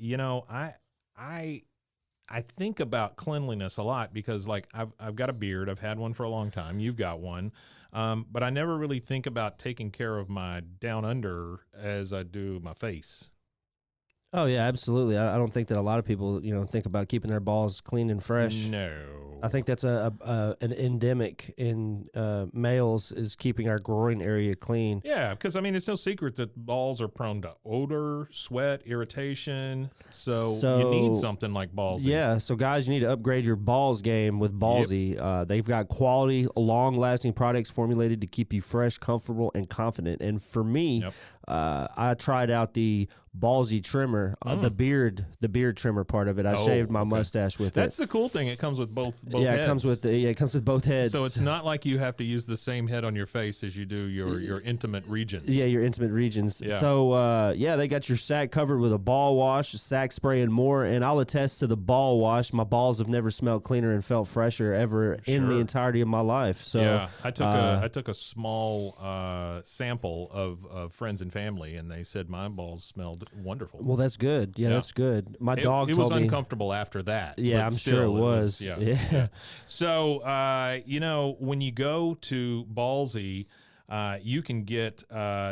I think about cleanliness a lot because, like, I've got a beard. I've had one for a long time. You've got one. But I never really think about taking care of my down under as I do my face. Oh, yeah, absolutely. I don't think that a lot of people, think about keeping their balls clean and fresh. No. I think that's an endemic in males is keeping our groin area clean. Yeah, because, it's no secret that balls are prone to odor, sweat, irritation. So you need something like Ballsy. Yeah, so guys, you need to upgrade your balls game with Ballsy. Yep. They've got quality, long-lasting products formulated to keep you fresh, comfortable, and confident. And for me, I tried out the Ballsy trimmer, the beard trimmer part of it. I shaved my mustache with it. That's the cool thing. It comes with both heads. It comes with both heads. So it's not like you have to use the same head on your face as you do your intimate regions. Yeah, your intimate regions. Yeah. So they got your sack covered with a ball wash, sack spray, and more. And I'll attest to the ball wash. My balls have never smelled cleaner and felt fresher ever in the entirety of my life. So yeah, I took a small sample of friends and family, and they said my balls smelled wonderful. Well, that's good. Yeah, that's good. My dog told me. It was uncomfortable after that. Yeah, I'm sure it was. Yeah. So, when you go to Ballsy, you can get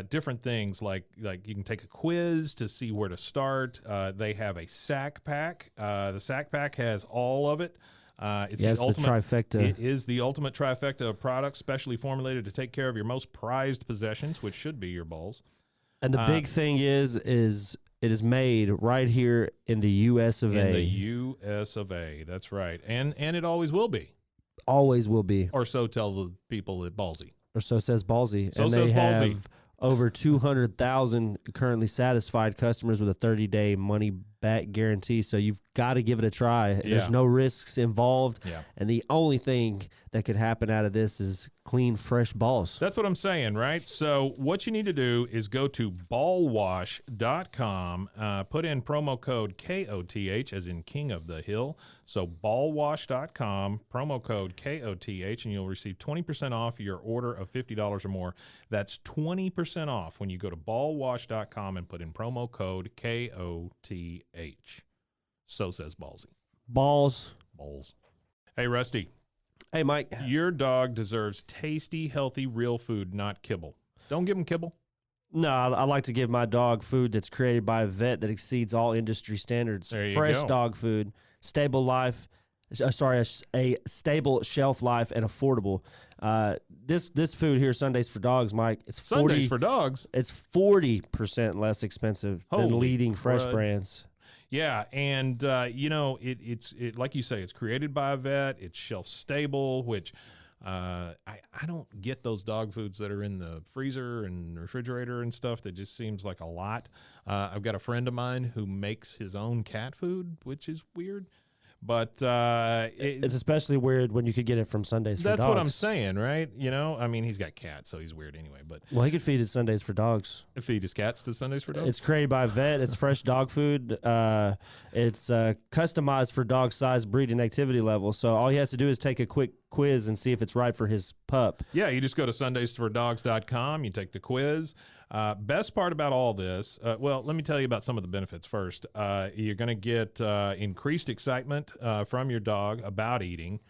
different things like you can take a quiz to see where to start. They have a sack pack. The sack pack has all of it. It's the ultimate trifecta. It is the ultimate trifecta of products specially formulated to take care of your most prized possessions, which should be your balls. And the big thing is it is made right here in the U.S. of A. In the U.S. of A. That's right. And it always will be. Always will be. Or so tell the people at Ballsy. Or so says Ballsy. So and says they Ballsy. have over 200,000 currently satisfied customers with a 30-day money-back guarantee. So you've got to give it a try. Yeah. There's no risks involved. Yeah. And the only thing that could happen out of this is clean, fresh balls. That's what I'm saying, right? So what you need to do is go to ballwash.com, put in promo code KOTH, as in King of the Hill. So ballwash.com, promo code KOTH, and you'll receive 20% off your order of $50 or more. That's 20% off when you go to ballwash.com and put in promo code KOTH. So says Ballsy. Balls. Hey, Rusty. Hey, Mike. Your dog deserves tasty, healthy, real food, not kibble. Don't give him kibble. No, I like to give my dog food that's created by a vet that exceeds all industry standards. There you Fresh go. dog food, stable life. A stable shelf life and affordable. This food here, Sundays for Dogs, Mike. It's Sundays for Dogs. It's 40% less expensive than leading fresh brands. Yeah, and it's like you say, it's created by a vet. It's shelf stable, which I don't get those dog foods that are in the freezer and refrigerator and stuff. That just seems like a lot. I've got a friend of mine who makes his own cat food, which is weird. But it's especially weird when you could get it from Sundays for Dogs. That's what I'm saying, right? He's got cats, so he's weird anyway. But he could feed it Sundays for Dogs. Feed his cats to Sundays for Dogs? It's created by a vet. It's fresh dog food. It's customized for dog size, breed, and activity level. So all he has to do is take a quick quiz and see if it's right for his pup. Yeah, you just go to sundaysfordogs.com. You take the quiz. Best part about all this, let me tell you about some of the benefits first. You're going to get increased excitement from your dog about eating,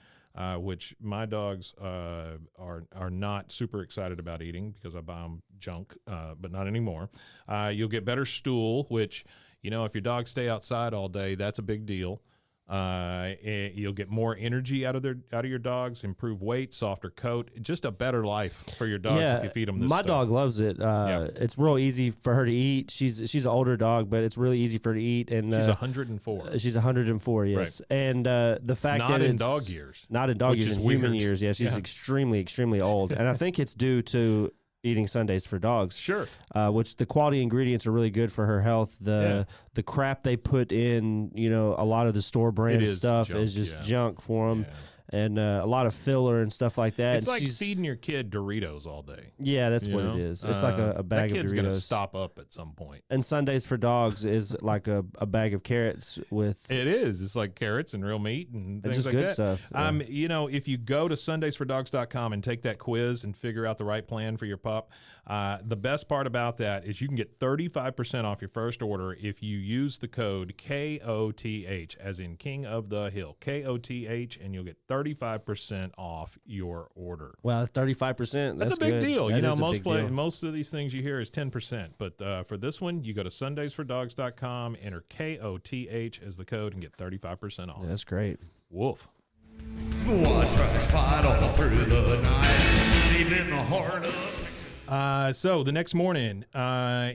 which my dogs are not super excited about eating because I buy them junk, but not anymore. You'll get better stool, which, if your dogs stay outside all day, that's a big deal. You'll get more energy out of your dogs, improve weight, softer coat, just a better life for your dogs if you feed them this my stuff. dog loves it. It's real easy for her to eat. She's an older dog, but it's really easy for her to eat. And she's 104. She's 104, yes. Right. And the fact not that in it's dog years, not in dog years, in human years. Yeah, she's extremely, extremely old, and I think it's due to eating Sundays for Dogs. Sure. Which the quality ingredients are really good for her health. The crap they put in, a lot of the store brand stuff is just junk for them. and a lot of filler and stuff like that. It's and like feeding your kid Doritos all day. Yeah, that's what it is. It's like a bag of Doritos. That kid's going to stop up at some point. And Sundays for Dogs is like a bag of carrots with... It is. It's like carrots and real meat and things just like good that. Stuff. Yeah. You know, if you go to sundaysfordogs.com and take that quiz and figure out the right plan for your pup, the best part about that is you can get 35% off your first order if you use the code KOTH, as in King of the Hill, KOTH, and you'll get 35% off your order. Wow, 35%. That's a big deal. That you know, deal. most of these things you hear is 10%, but for this one, you go to sundaysfordogs.com, enter KOTH as the code, and get 35% off. Yeah, that's great. Woof. Watch us fight all through the night, deep in the heart of Texas. So the next morning,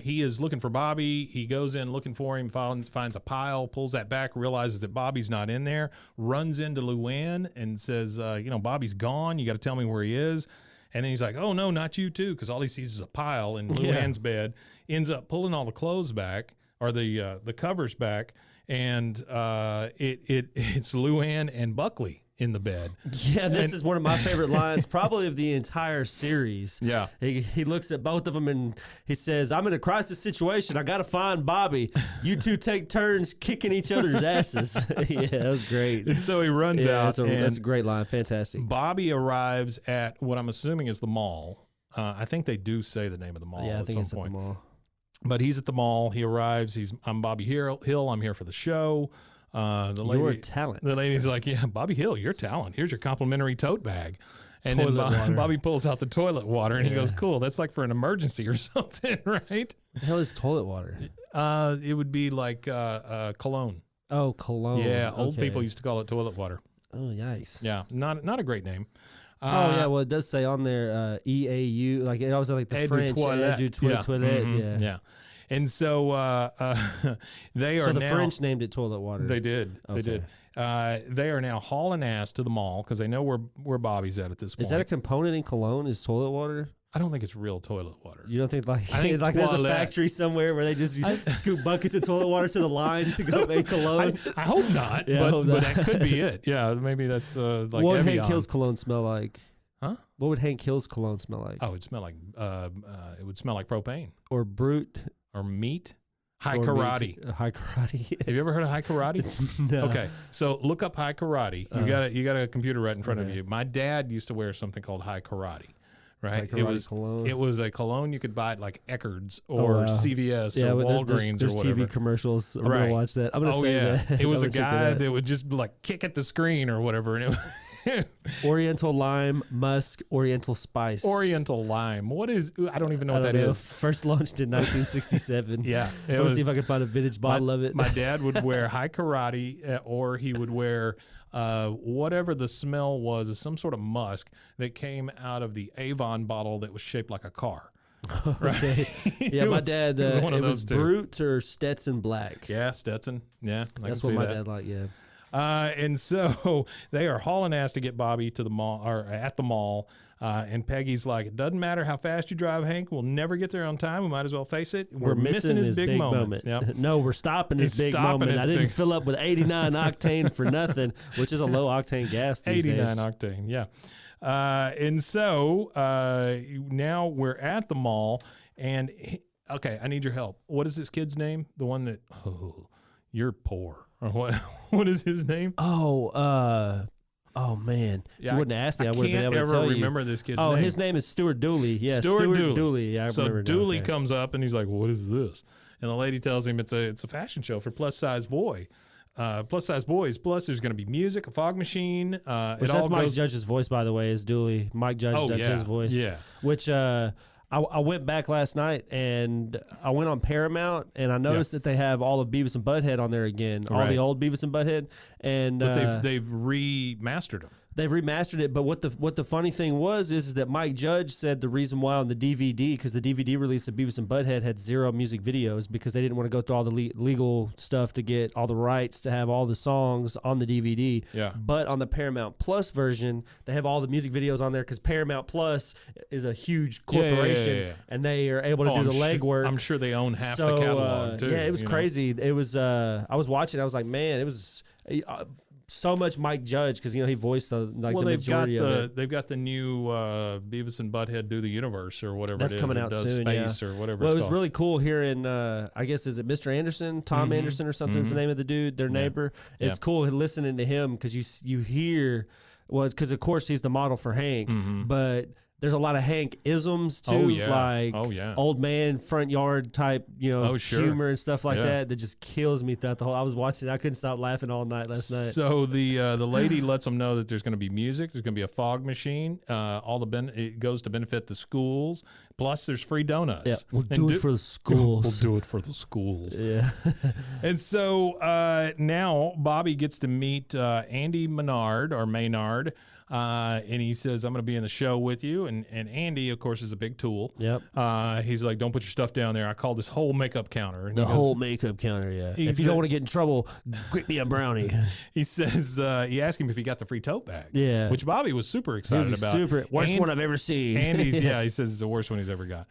he is looking for Bobby. He goes in looking for him, finds a pile, pulls that back, realizes that Bobby's not in there, runs into Luann and says, you know, Bobby's gone. You got to tell me where he is. And then he's like, oh, no, not you too, because all he sees is a pile in Luann's bed. Ends up pulling all the clothes back, or the covers back, and it's Luann and Buckley in the bed. Yeah, this is one of my favorite lines probably of the entire series. Yeah. He looks at both of them and he says, I'm in a crisis situation. I got to find Bobby. You two take turns kicking each other's asses. Yeah, that was great. And so he runs out. That's a great line. Fantastic. Bobby arrives at what I'm assuming is the mall. I think they do say the name of the mall Yeah, I at think some it's point. at the mall. But he's at the mall. He arrives. I'm Bobby Hill. I'm here for the show. You're a talent. The lady's like, yeah, Bobby Hill, you're talent. Here's your complimentary tote bag. And Toilet then water. Bobby pulls out the toilet water, and he goes, cool, that's like for an emergency or something, right? The hell is toilet water? It would be like cologne. Oh, cologne. Yeah, old Okay. people used to call it toilet water. Oh, yikes. Yeah, not a great name. Oh, yeah, well, it does say on there EAU. Like, it always like the Eau de French. toilette. Eau de toilette. Mhm. Yeah. And so they are So the now, French named it toilet water. They did. Okay. They did. They are now hauling ass to the mall because they know where Bobby's at this point. Is that a component in cologne? Is toilet water? I don't think it's real toilet water. You don't think like I think like there's a toilet. factory somewhere where they just scoop buckets of toilet water to the line to go make cologne? I hope not. Yeah, I but, hope but not. that could be it. Yeah, maybe that's like What would Hank Evian. Hill's cologne smell like? Huh? What would Hank Hill's cologne smell like? Oh, it smell like it would smell like propane Or Brute? or meat. High or karate. meat? High karate. Have you ever heard of high karate? No. Okay, so look up high karate. You got a computer right in front of you. My dad used to wear something called high karate. Right, High karate cologne. It was a cologne you could buy at like Eckerd's or CVS Yeah, or but Walgreens there's or whatever. TV commercials. I'm Right. gonna watch that. I'm gonna Oh say yeah, that. it was a I'm gonna check guy it out. that would just like kick at the screen or whatever, and it was Oriental lime, musk, Oriental spice. Oriental lime. What is? I don't even know what I that don't know. is. First launched in 1967. Yeah, I'm gonna see if I can find a vintage bottle of it. My dad would wear high karate, or he would wear whatever the smell was, some sort of musk that came out of the Avon bottle that was shaped like a car. Okay. Yeah, my dad. It was one of it was those two. Brute or Stetson Black. Yeah, Stetson. Yeah, That's I what can my see that. dad liked. Yeah. And so they are hauling ass to get Bobby to the mall or at the mall. And Peggy's like, it doesn't matter how fast you drive, Hank. We'll never get there on time. We might as well face it. We're missing his big moment. Yep. No, we're stopping his He's big stopping moment. his I didn't big- fill up with 89 octane for nothing, which is a low octane gas these 89 days. octane, yeah. And so now we're at the mall. And, okay, I need your help. What is this kid's name? The one that, you're poor. Or what? What is his name? Oh man! If Yeah, you wouldn't ask me, I would have been able to ever tell you. remember this kid's Oh, name. his name is Stuart Dooley. Yeah, Stuart Dooley. Yeah, I So remember. Dooley now. Okay. comes up and he's like, "What is this?" And the lady tells him it's a fashion show for plus size boys. Plus, there's going to be music, a fog machine. Which it all that's Mike goes. Judge's voice, by the way, is Dooley. Mike Judge Oh, does yeah. his voice. Yeah. Which I went back last night and I went on Paramount and I noticed that they have all of Beavis and Butthead on there again, all Right. the old Beavis and Butthead, and But they've remastered them. they've remastered it. But what the funny thing is that Mike Judge said the reason why on the DVD, because the DVD release of Beavis and Butthead had 0 music videos because they didn't want to go through all the legal stuff to get all the rights to have all the songs on the DVD. Yeah. But on the Paramount Plus version, they have all the music videos on there because Paramount Plus is a huge corporation yeah. and they are able to do the legwork. I'm sure they own half the catalog too. Yeah, it was you know? crazy. It was. I was watching. I was like, man, it was. so much Mike Judge because he voiced the majority of it. They've got the new Beavis and Butthead Do the Universe or whatever. That's coming out soon. Space or whatever. Well, it's it was called. really cool here in I guess is it Mr. Anderson, Tom Anderson or something is the name of the dude, their neighbor. It's cool listening to him because you hear because of course he's the model for Hank, but there's a lot of Hank isms too, like old man front yard type, humor and stuff like that just kills me throughout the whole. I was watching, I couldn't stop laughing all night last night. So the lady lets them know that there's going to be music, there's going to be a fog machine, it goes to benefit the schools. Plus, there's free donuts. Yeah, we'll do it for the schools. We'll do it for the schools. Yeah. And so now Bobby gets to meet Andy Maynard. And he says, I'm going to be in the show with you. And Andy, of course, is a big tool. Yep. He's like, don't put your stuff down there. I call this whole makeup counter. And whole makeup counter, yeah. If you don't want to get in trouble, get me a brownie. He says, he asked him if he got the free tote bag. Yeah. Which Bobby was super excited about. Worst one I've ever seen. Andy's, he says it's the worst one he's ever got.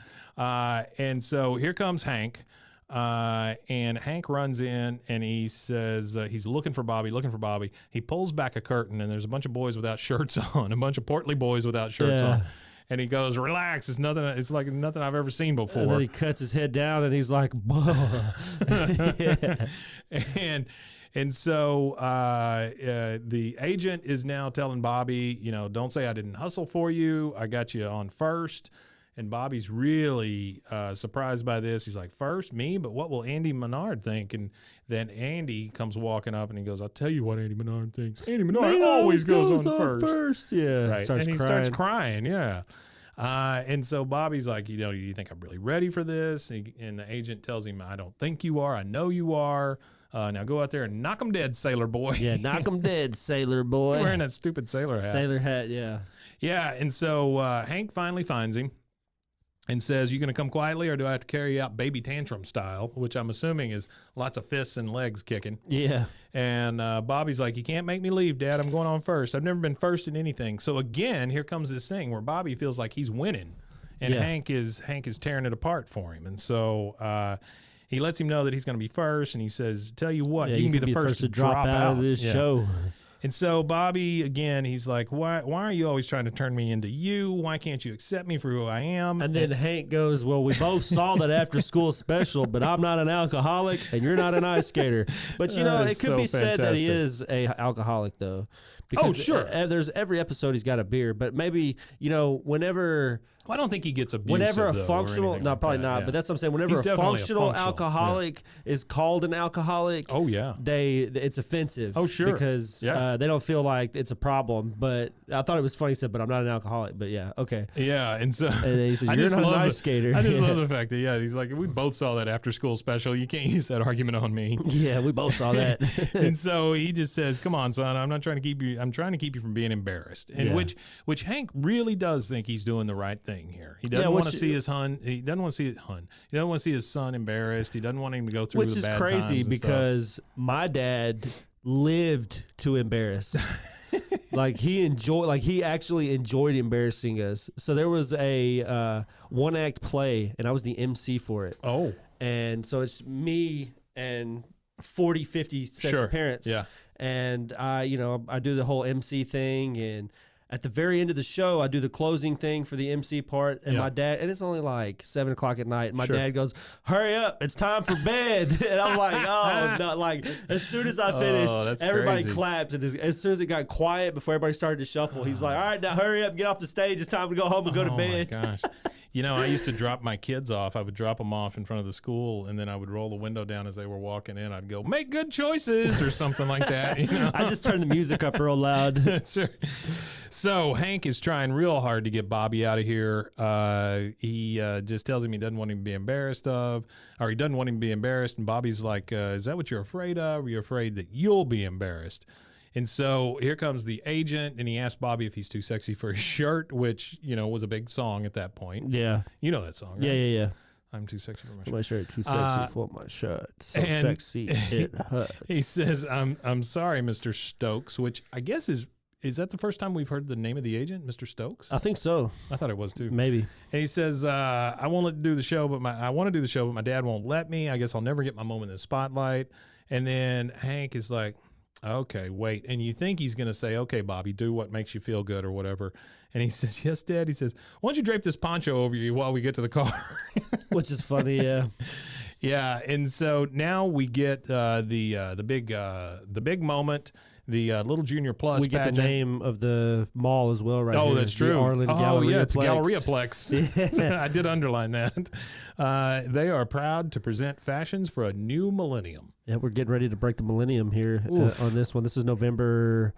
And so here comes Hank. And Hank runs in and he says he's looking for Bobby. He pulls back a curtain and there's a bunch of boys without shirts on, a bunch of portly boys without shirts on. And he goes, relax, it's nothing. It's like nothing I've ever seen before. And then he cuts his head down and he's like, And so the agent is now telling Bobby, don't say I didn't hustle for you. I got you on first. And Bobby's really surprised by this. He's like, first, me? But what will Andy Maynard think? And then Andy comes walking up and he goes, I'll tell you what Andy Maynard thinks. Andy Maynard always goes on first. Yeah. Right. Starts crying, yeah. And so Bobby's like, do you think I'm really ready for this? And the agent tells him, I don't think you are. I know you are. Now go out there and knock 'em dead, sailor boy. Yeah, knock 'em dead, sailor boy. He's wearing that stupid sailor hat. Sailor hat, yeah. Yeah, and so Hank finally finds him and says, you going to come quietly or do I have to carry you out baby tantrum style, which I'm assuming is lots of fists and legs kicking. Yeah. And Bobby's like, you can't make me leave, Dad. I'm going on first. I've never been first in anything. So again, here comes this thing where Bobby feels like he's winning and Hank is tearing it apart for him. And so he lets him know that he's going to be first. And he says, tell you what, you can be the first to drop out of this show. And so Bobby, again, he's like, why are you always trying to turn me into you? Why can't you accept me for who I am? And then Hank goes, well, we both saw that after school special, but I'm not an alcoholic and you're not an ice skater. But, it could be said that he is a alcoholic, though. Because sure. There's every episode he's got a beer, but maybe, whenever... Well, I don't think he gets abusive. Whenever a functional, no, probably not. Yeah. But that's what I'm saying. Whenever a functional alcoholic is called an alcoholic, it's offensive. Oh, sure, because they don't feel like it's a problem. But I thought it was funny. He said, "But I'm not an alcoholic." But yeah, okay. Yeah, and so and he says, "You're not an ice skater." I just love the fact that he's like, we both saw that after school special. You can't use that argument on me. Yeah, we both saw that. And so he just says, "Come on, son. I'm not trying to keep you. I'm trying to keep you from being embarrassed." And which Hank really does think he's doing the right thing here. He doesn't want to see his son. He doesn't want to see He doesn't want to see his son embarrassed. He doesn't want him to go through. Which is crazy because my dad lived to embarrass. He actually enjoyed embarrassing us. So there was a one act play, and I was the MC for it. Oh, and so it's me and 40, 50 sets of parents. Yeah, and I do the whole MC thing and. At the very end of the show, I do the closing thing for the MC part, and my dad, and it's only like 7 o'clock at night, and my dad goes, hurry up, it's time for bed. And I'm like, oh, no, like, as soon as I finished, everybody claps, and as soon as it got quiet, before everybody started to shuffle, he's like, all right, now hurry up, get off the stage, it's time to go home and go to bed. Oh, my gosh. I used to drop my kids off. I would drop them off in front of the school, and then I would roll the window down as they were walking in. I'd go, make good choices, or something like that. I just turned the music up real loud. That's right. So Hank is trying real hard to get Bobby out of here. He just tells him he doesn't want him to be embarrassed of, or he doesn't want him to be embarrassed. And Bobby's like, is that what you're afraid of? Are you afraid that you'll be embarrassed? And so here comes the agent, and he asks Bobby if he's too sexy for his shirt, which, was a big song at that point. Yeah. You know that song, right? Yeah. I'm too sexy for my shirt. My shirt, too sexy for my shirt. So sexy, it hurts. He says, I'm sorry, Mr. Stokes, which I guess is that the first time we've heard the name of the agent, Mr. Stokes? I think so. I thought it was too. Maybe. And he says, I want to do the show, but my dad won't let me. I guess I'll never get my moment in the spotlight. And then Hank is like, Okay, wait. And you think he's going to say, okay, Bobby, do what makes you feel good or whatever. And he says, yes, Dad. He says, why don't you drape this poncho over you while we get to the car? Which is funny, yeah. Yeah, and so now we get the big moment, the Little Junior Plus. We get pageant. the name of the mall as well, right? Oh, here. that's true. The Arlen yeah, it's Galleria-plex. Galleria-plex. I did underline that. They are proud to present fashions for a new millennium. Yeah, we're getting ready to break the millennium here on this one. This is November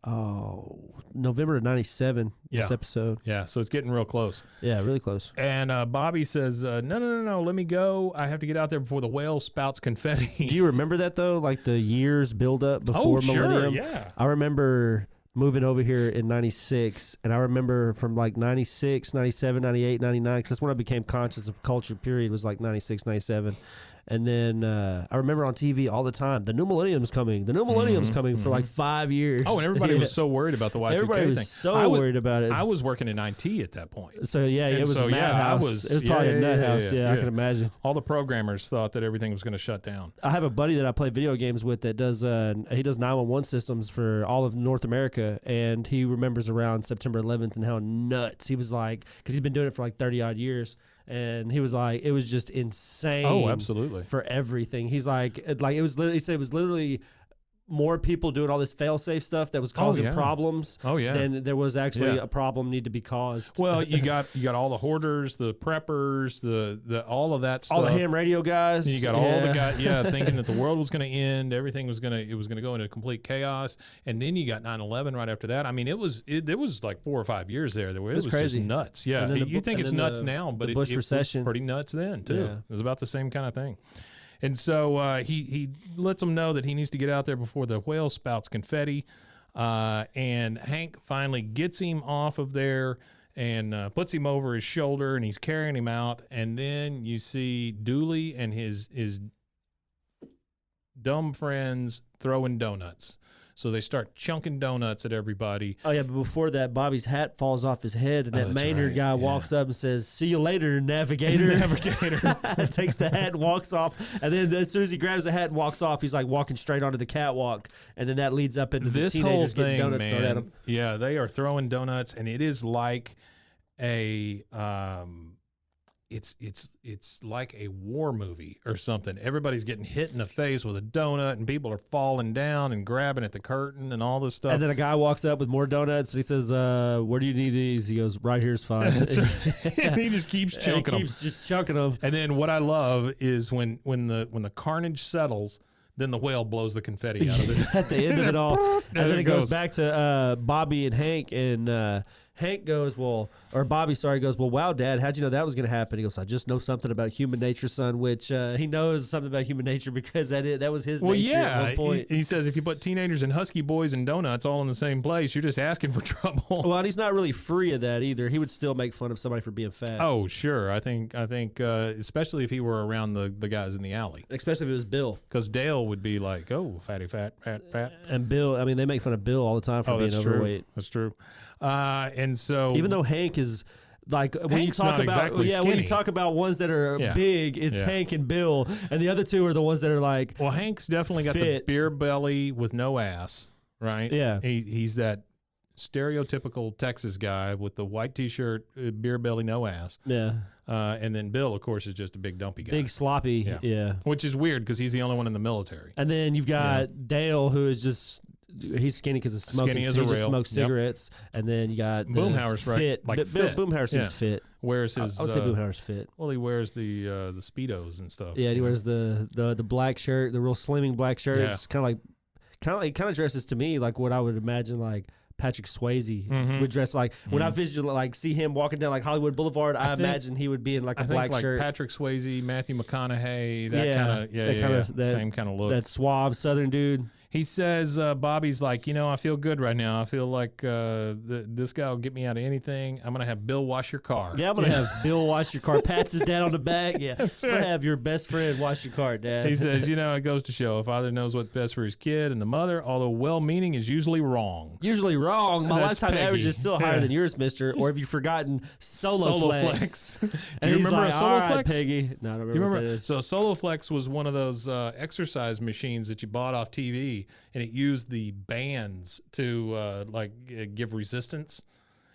of 97, this episode. Yeah, so it's getting real close. Yeah, really close. And Bobby says, no, let me go. I have to get out there before the whale spouts confetti. Do you remember that, though? Like the years build up before millennium? Sure, yeah. I remember moving over here in 96, and I remember from like 96, 97, 98, 99, because that's when I became conscious of culture, period, was like 96, 97. And then I remember on TV all the time, the new millennium's coming. The new millennium's coming for like 5 years. Oh, and everybody was so worried about the Y2K everybody thing. was so worried about it. I was working in IT at that point. So, yeah, it was a madhouse. It was probably a nut house. Yeah, I can imagine. All the programmers thought that everything was going to shut down. I have a buddy that I play video games with that does, he does 911 systems for all of North America, and he remembers around September 11th and how nuts he was like, because he's been doing it for like 30-odd years. And he was like, it was just insane. Oh, absolutely. For everything. He's like it was literally, he said it was literally more people doing all this fail-safe stuff that was causing problems than there was actually a problem need to be caused. Well, you got all the hoarders, the preppers, the all of that stuff. All the ham radio guys. You got all the guys, thinking that the world was going to end, everything was going to go into complete chaos, and then you got 9/11 right after that. I mean, it was like 4 or 5 years there. It was crazy. Just nuts. Yeah, you think it's nuts now, but the Bush it recession was pretty nuts then too. Yeah. It was about the same kind of thing. And so he lets him know that he needs to get out there before the whale spouts confetti. And Hank finally gets him off of there and puts him over his shoulder, and he's carrying him out. And then you see Dooley and his dumb friends throwing donuts. So they start chunking donuts at everybody. Oh, yeah, but before that, Bobby's hat falls off his head, and that Maynard guy walks up and says, see you later, navigator. Takes the hat and walks off. And then as soon as he grabs the hat and walks off, he's like walking straight onto the catwalk. And then that leads up into this the teenagers whole thing, getting donuts thrown at them. Yeah, they are throwing donuts, and it is like a... It's like a war movie or something. Everybody's getting hit in the face with a donut, and people are falling down and grabbing at the curtain and all this stuff. And then a guy walks up with more donuts, and he says, where do you need these? He goes, right here's fine. And he just keeps chunking them. Just chunking them. And then what I love is when the carnage settles, then the whale blows the confetti out of it. At the end of it all. And then it goes back to Bobby and Hank, and Hank goes, Bobby goes, well, wow, Dad, how'd you know that was going to happen? He goes, I just know something about human nature, son, which he knows something about human nature because that was his nature at one point. He says if you put teenagers and Husky boys and donuts all in the same place, you're just asking for trouble. Well, and he's not really free of that either. He would still make fun of somebody for being fat. Oh, sure. I think especially if he were around the guys in the alley. Especially if it was Bill. Because Dale would be like, oh, fatty, fat. And Bill, I mean, they make fun of Bill all the time for being overweight. That's true. And so even though Hank is like when Hank's you talk not about exactly skinny. when you talk about ones that are big, it's Hank and Bill, and the other two are the ones that are like. Well, Hank's definitely got the beer belly with no ass, right? Yeah, he's that stereotypical Texas guy with the white T-shirt, beer belly, no ass. Yeah. And then Bill, of course, is just a big dumpy guy. Big sloppy. Yeah. Which is weird because he's the only one in the military. And then you've got Dale, who is just. He's skinny because of smoking. He just smokes cigarettes, and then you got Boomhauer's fit. Fit. Boomhauer seems fit. Wears his. I would say Boomhauer's fit. Well, he wears the speedos and stuff. Yeah, he wears the black shirt, the real slimming black shirt. Yeah. It's kind of dresses to me like what I would imagine like Patrick Swayze would dress like. When I visually like see him walking down like Hollywood Boulevard, I imagine he would be in like a black shirt. Patrick Swayze, Matthew McConaughey, that same kind of look. That suave Southern dude. He says, Bobby's like, I feel good right now. I feel like this guy will get me out of anything. I'm going to have Bill wash your car. Yeah, I'm going to have Bill wash your car. Pats his dad on the back. Yeah, I'm going to have your best friend wash your car, Dad. He says, it goes to show a father knows what's best for his kid and the mother, although well-meaning is usually wrong. Usually wrong. My That's lifetime Peggy. average is still higher than yours, mister. Or have you forgotten Solo Flex? Do you remember a Solo all right, Flex? Peggy. No, I don't remember what that is. So Solo Flex was one of those exercise machines that you bought off TV. TV, and it used the bands to give resistance.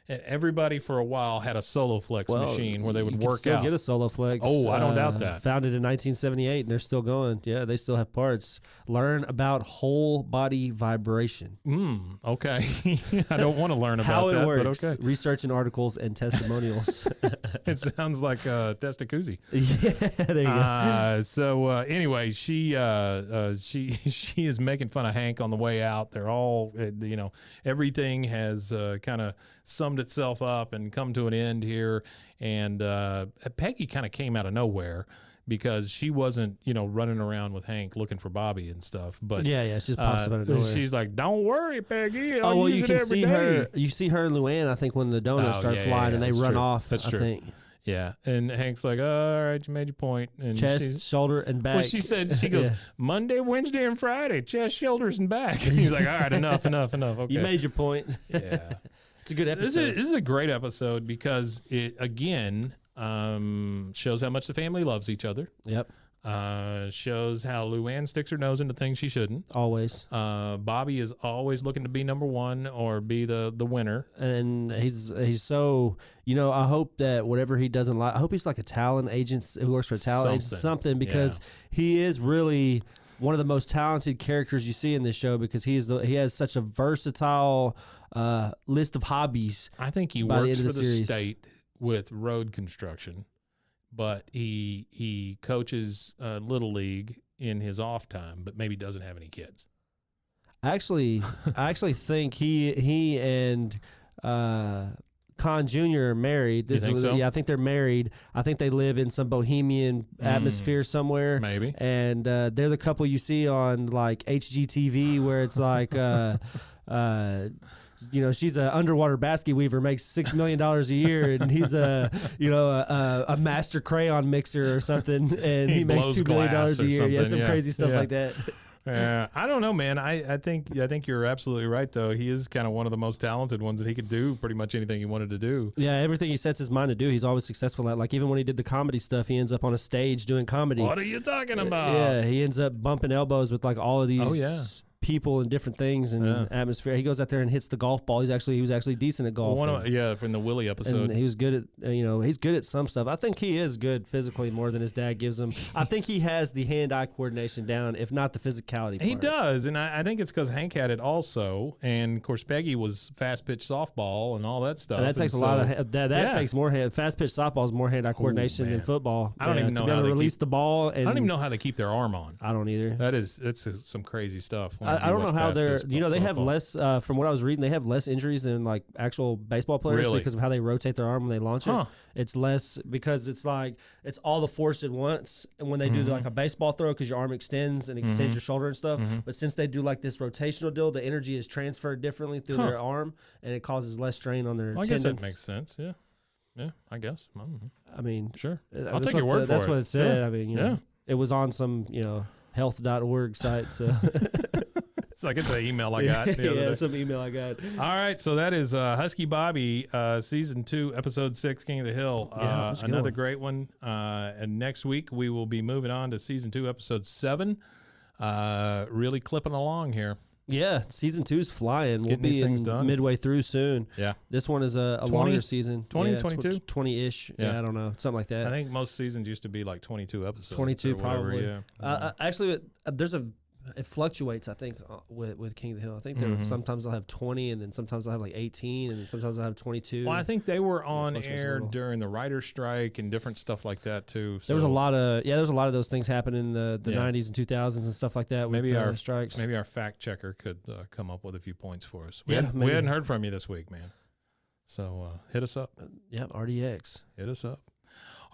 And everybody for a while had a SoloFlex machine where they would work still out. Get a SoloFlex. Oh, I don't doubt that. Founded in 1978, and they're still going. Yeah, they still have parts. Learn about whole body vibration. Okay. I don't want to learn about how it that, works. but okay. Research and articles and testimonials. It sounds like Testacuzzi. Yeah, there you go. So anyway, she is making fun of Hank on the way out. They're all, everything has kind of summed itself up and come to an end here. And Peggy kind of came out of nowhere because she wasn't, running around with Hank looking for Bobby and stuff. But yeah, it just pops out of nowhere. She's like, "Don't worry, Peggy. Well, you can see her. You see her and Luann, I think, when the donuts start flying and they run off. That's true. I think. Yeah, and Hank's like, "Oh, all right, you made your point." And chest, shoulder, and back. Well, she goes, Monday, Wednesday, and Friday, chest, shoulders, and back. And he's like, "All right, enough. Okay, you made your point." Yeah, it's a good episode. This is a great episode because it again shows how much the family loves each other. Yep. Shows how Luann sticks her nose into things she shouldn't. Always. Bobby is always looking to be number one or be the winner. And he's so, I hope that whatever he doesn't like, I hope he's like a talent agent who works for a talent agent, something, because he is really one of the most talented characters you see in this show because he has such a versatile list of hobbies. I think he works for the state with road construction. But he coaches Little League in his off time, but maybe doesn't have any kids. I actually think he and Con Jr. are married. You think so? Yeah, I think they're married. I think they live in some bohemian atmosphere somewhere. Maybe. And they're the couple you see on like HGTV where it's like she's an underwater basket weaver, makes $6 million a year, and he's a master crayon mixer or something, and he makes $2 million a year. Yeah, some crazy stuff like that. I don't know, man. I think you're absolutely right, though. He is kind of one of the most talented ones, that he could do pretty much anything he wanted to do. Yeah, everything he sets his mind to do, he's always successful at. Like even when he did the comedy stuff, he ends up on a stage doing comedy. What are you talking about? Yeah, he ends up bumping elbows with like all of these people and different things and atmosphere. He goes out there and hits the golf ball. He was actually decent at golf. From the Willie episode. And he was good at he's good at some stuff. I think he is good physically more than his dad gives him. I think he has the hand-eye coordination down, if not the physicality part. He does, and I think it's because Hank had it also, and of course Peggy was fast-pitch softball and all that stuff. And that takes a lot of that takes more hand. Fast-pitch softball is more hand-eye coordination than football. I don't even know to be able to release the ball. And I don't even know how they keep their arm on. I don't either. That's some crazy stuff. I don't know how they're. They have less. From what I was reading, they have less injuries than like actual baseball players because of how they rotate their arm when they launch it. It's less because it's like it's all the force at once. And when they do like a baseball throw, because your arm extends and extends your shoulder and stuff. But since they do like this rotational deal, the energy is transferred differently through their arm, and it causes less strain on their tendons. I guess that makes sense. Yeah, I guess. I mean, sure. I'll take your word for it. That's what it said. Yeah. I mean, it was on some health.org site. So. It's like it's an email I got. Some email I got. All right, so that is Husky Bobby, season 2, episode 6, King of the Hill. Another great one. And next week we will be moving on to season 2, episode 7. Really clipping along here. Yeah, season 2's flying. We'll be midway through soon. Yeah, this one is a longer season. 20, 22? 20-ish. Yeah, I don't know, something like that. I think most seasons used to be like 22 episodes. 22 probably. Yeah. Actually, it fluctuates, I think, with King of the Hill. I think sometimes they'll have 20, and then sometimes they'll have like 18, and then sometimes they'll have 22. Well, I think they were on air during the writer's strike and different stuff like that too. So. There was a lot of those things happening in the 90s and 2000s and stuff like that. Maybe with our strikes. Maybe our fact checker could come up with a few points for us. We hadn't heard from you this week, man. So hit us up. RDX. Hit us up.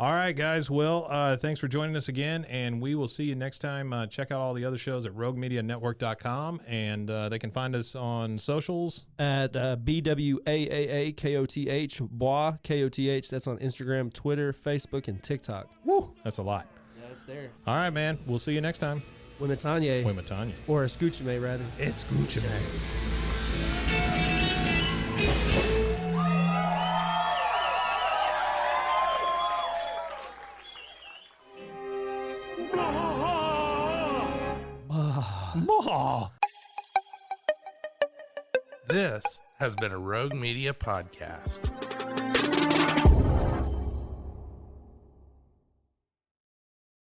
All right, guys. Well, thanks for joining us again, and we will see you next time. Check out all the other shows at roguemedianetwork.com, and they can find us on socials. At BWAAAKOTH, Bois, KOTH. That's on Instagram, Twitter, Facebook, and TikTok. Woo! That's a lot. Yeah, it's there. All right, man. We'll see you next time. Wimatanye. Or Escúchame, rather. Escúchame. Bah. This has been a Rogue Media podcast.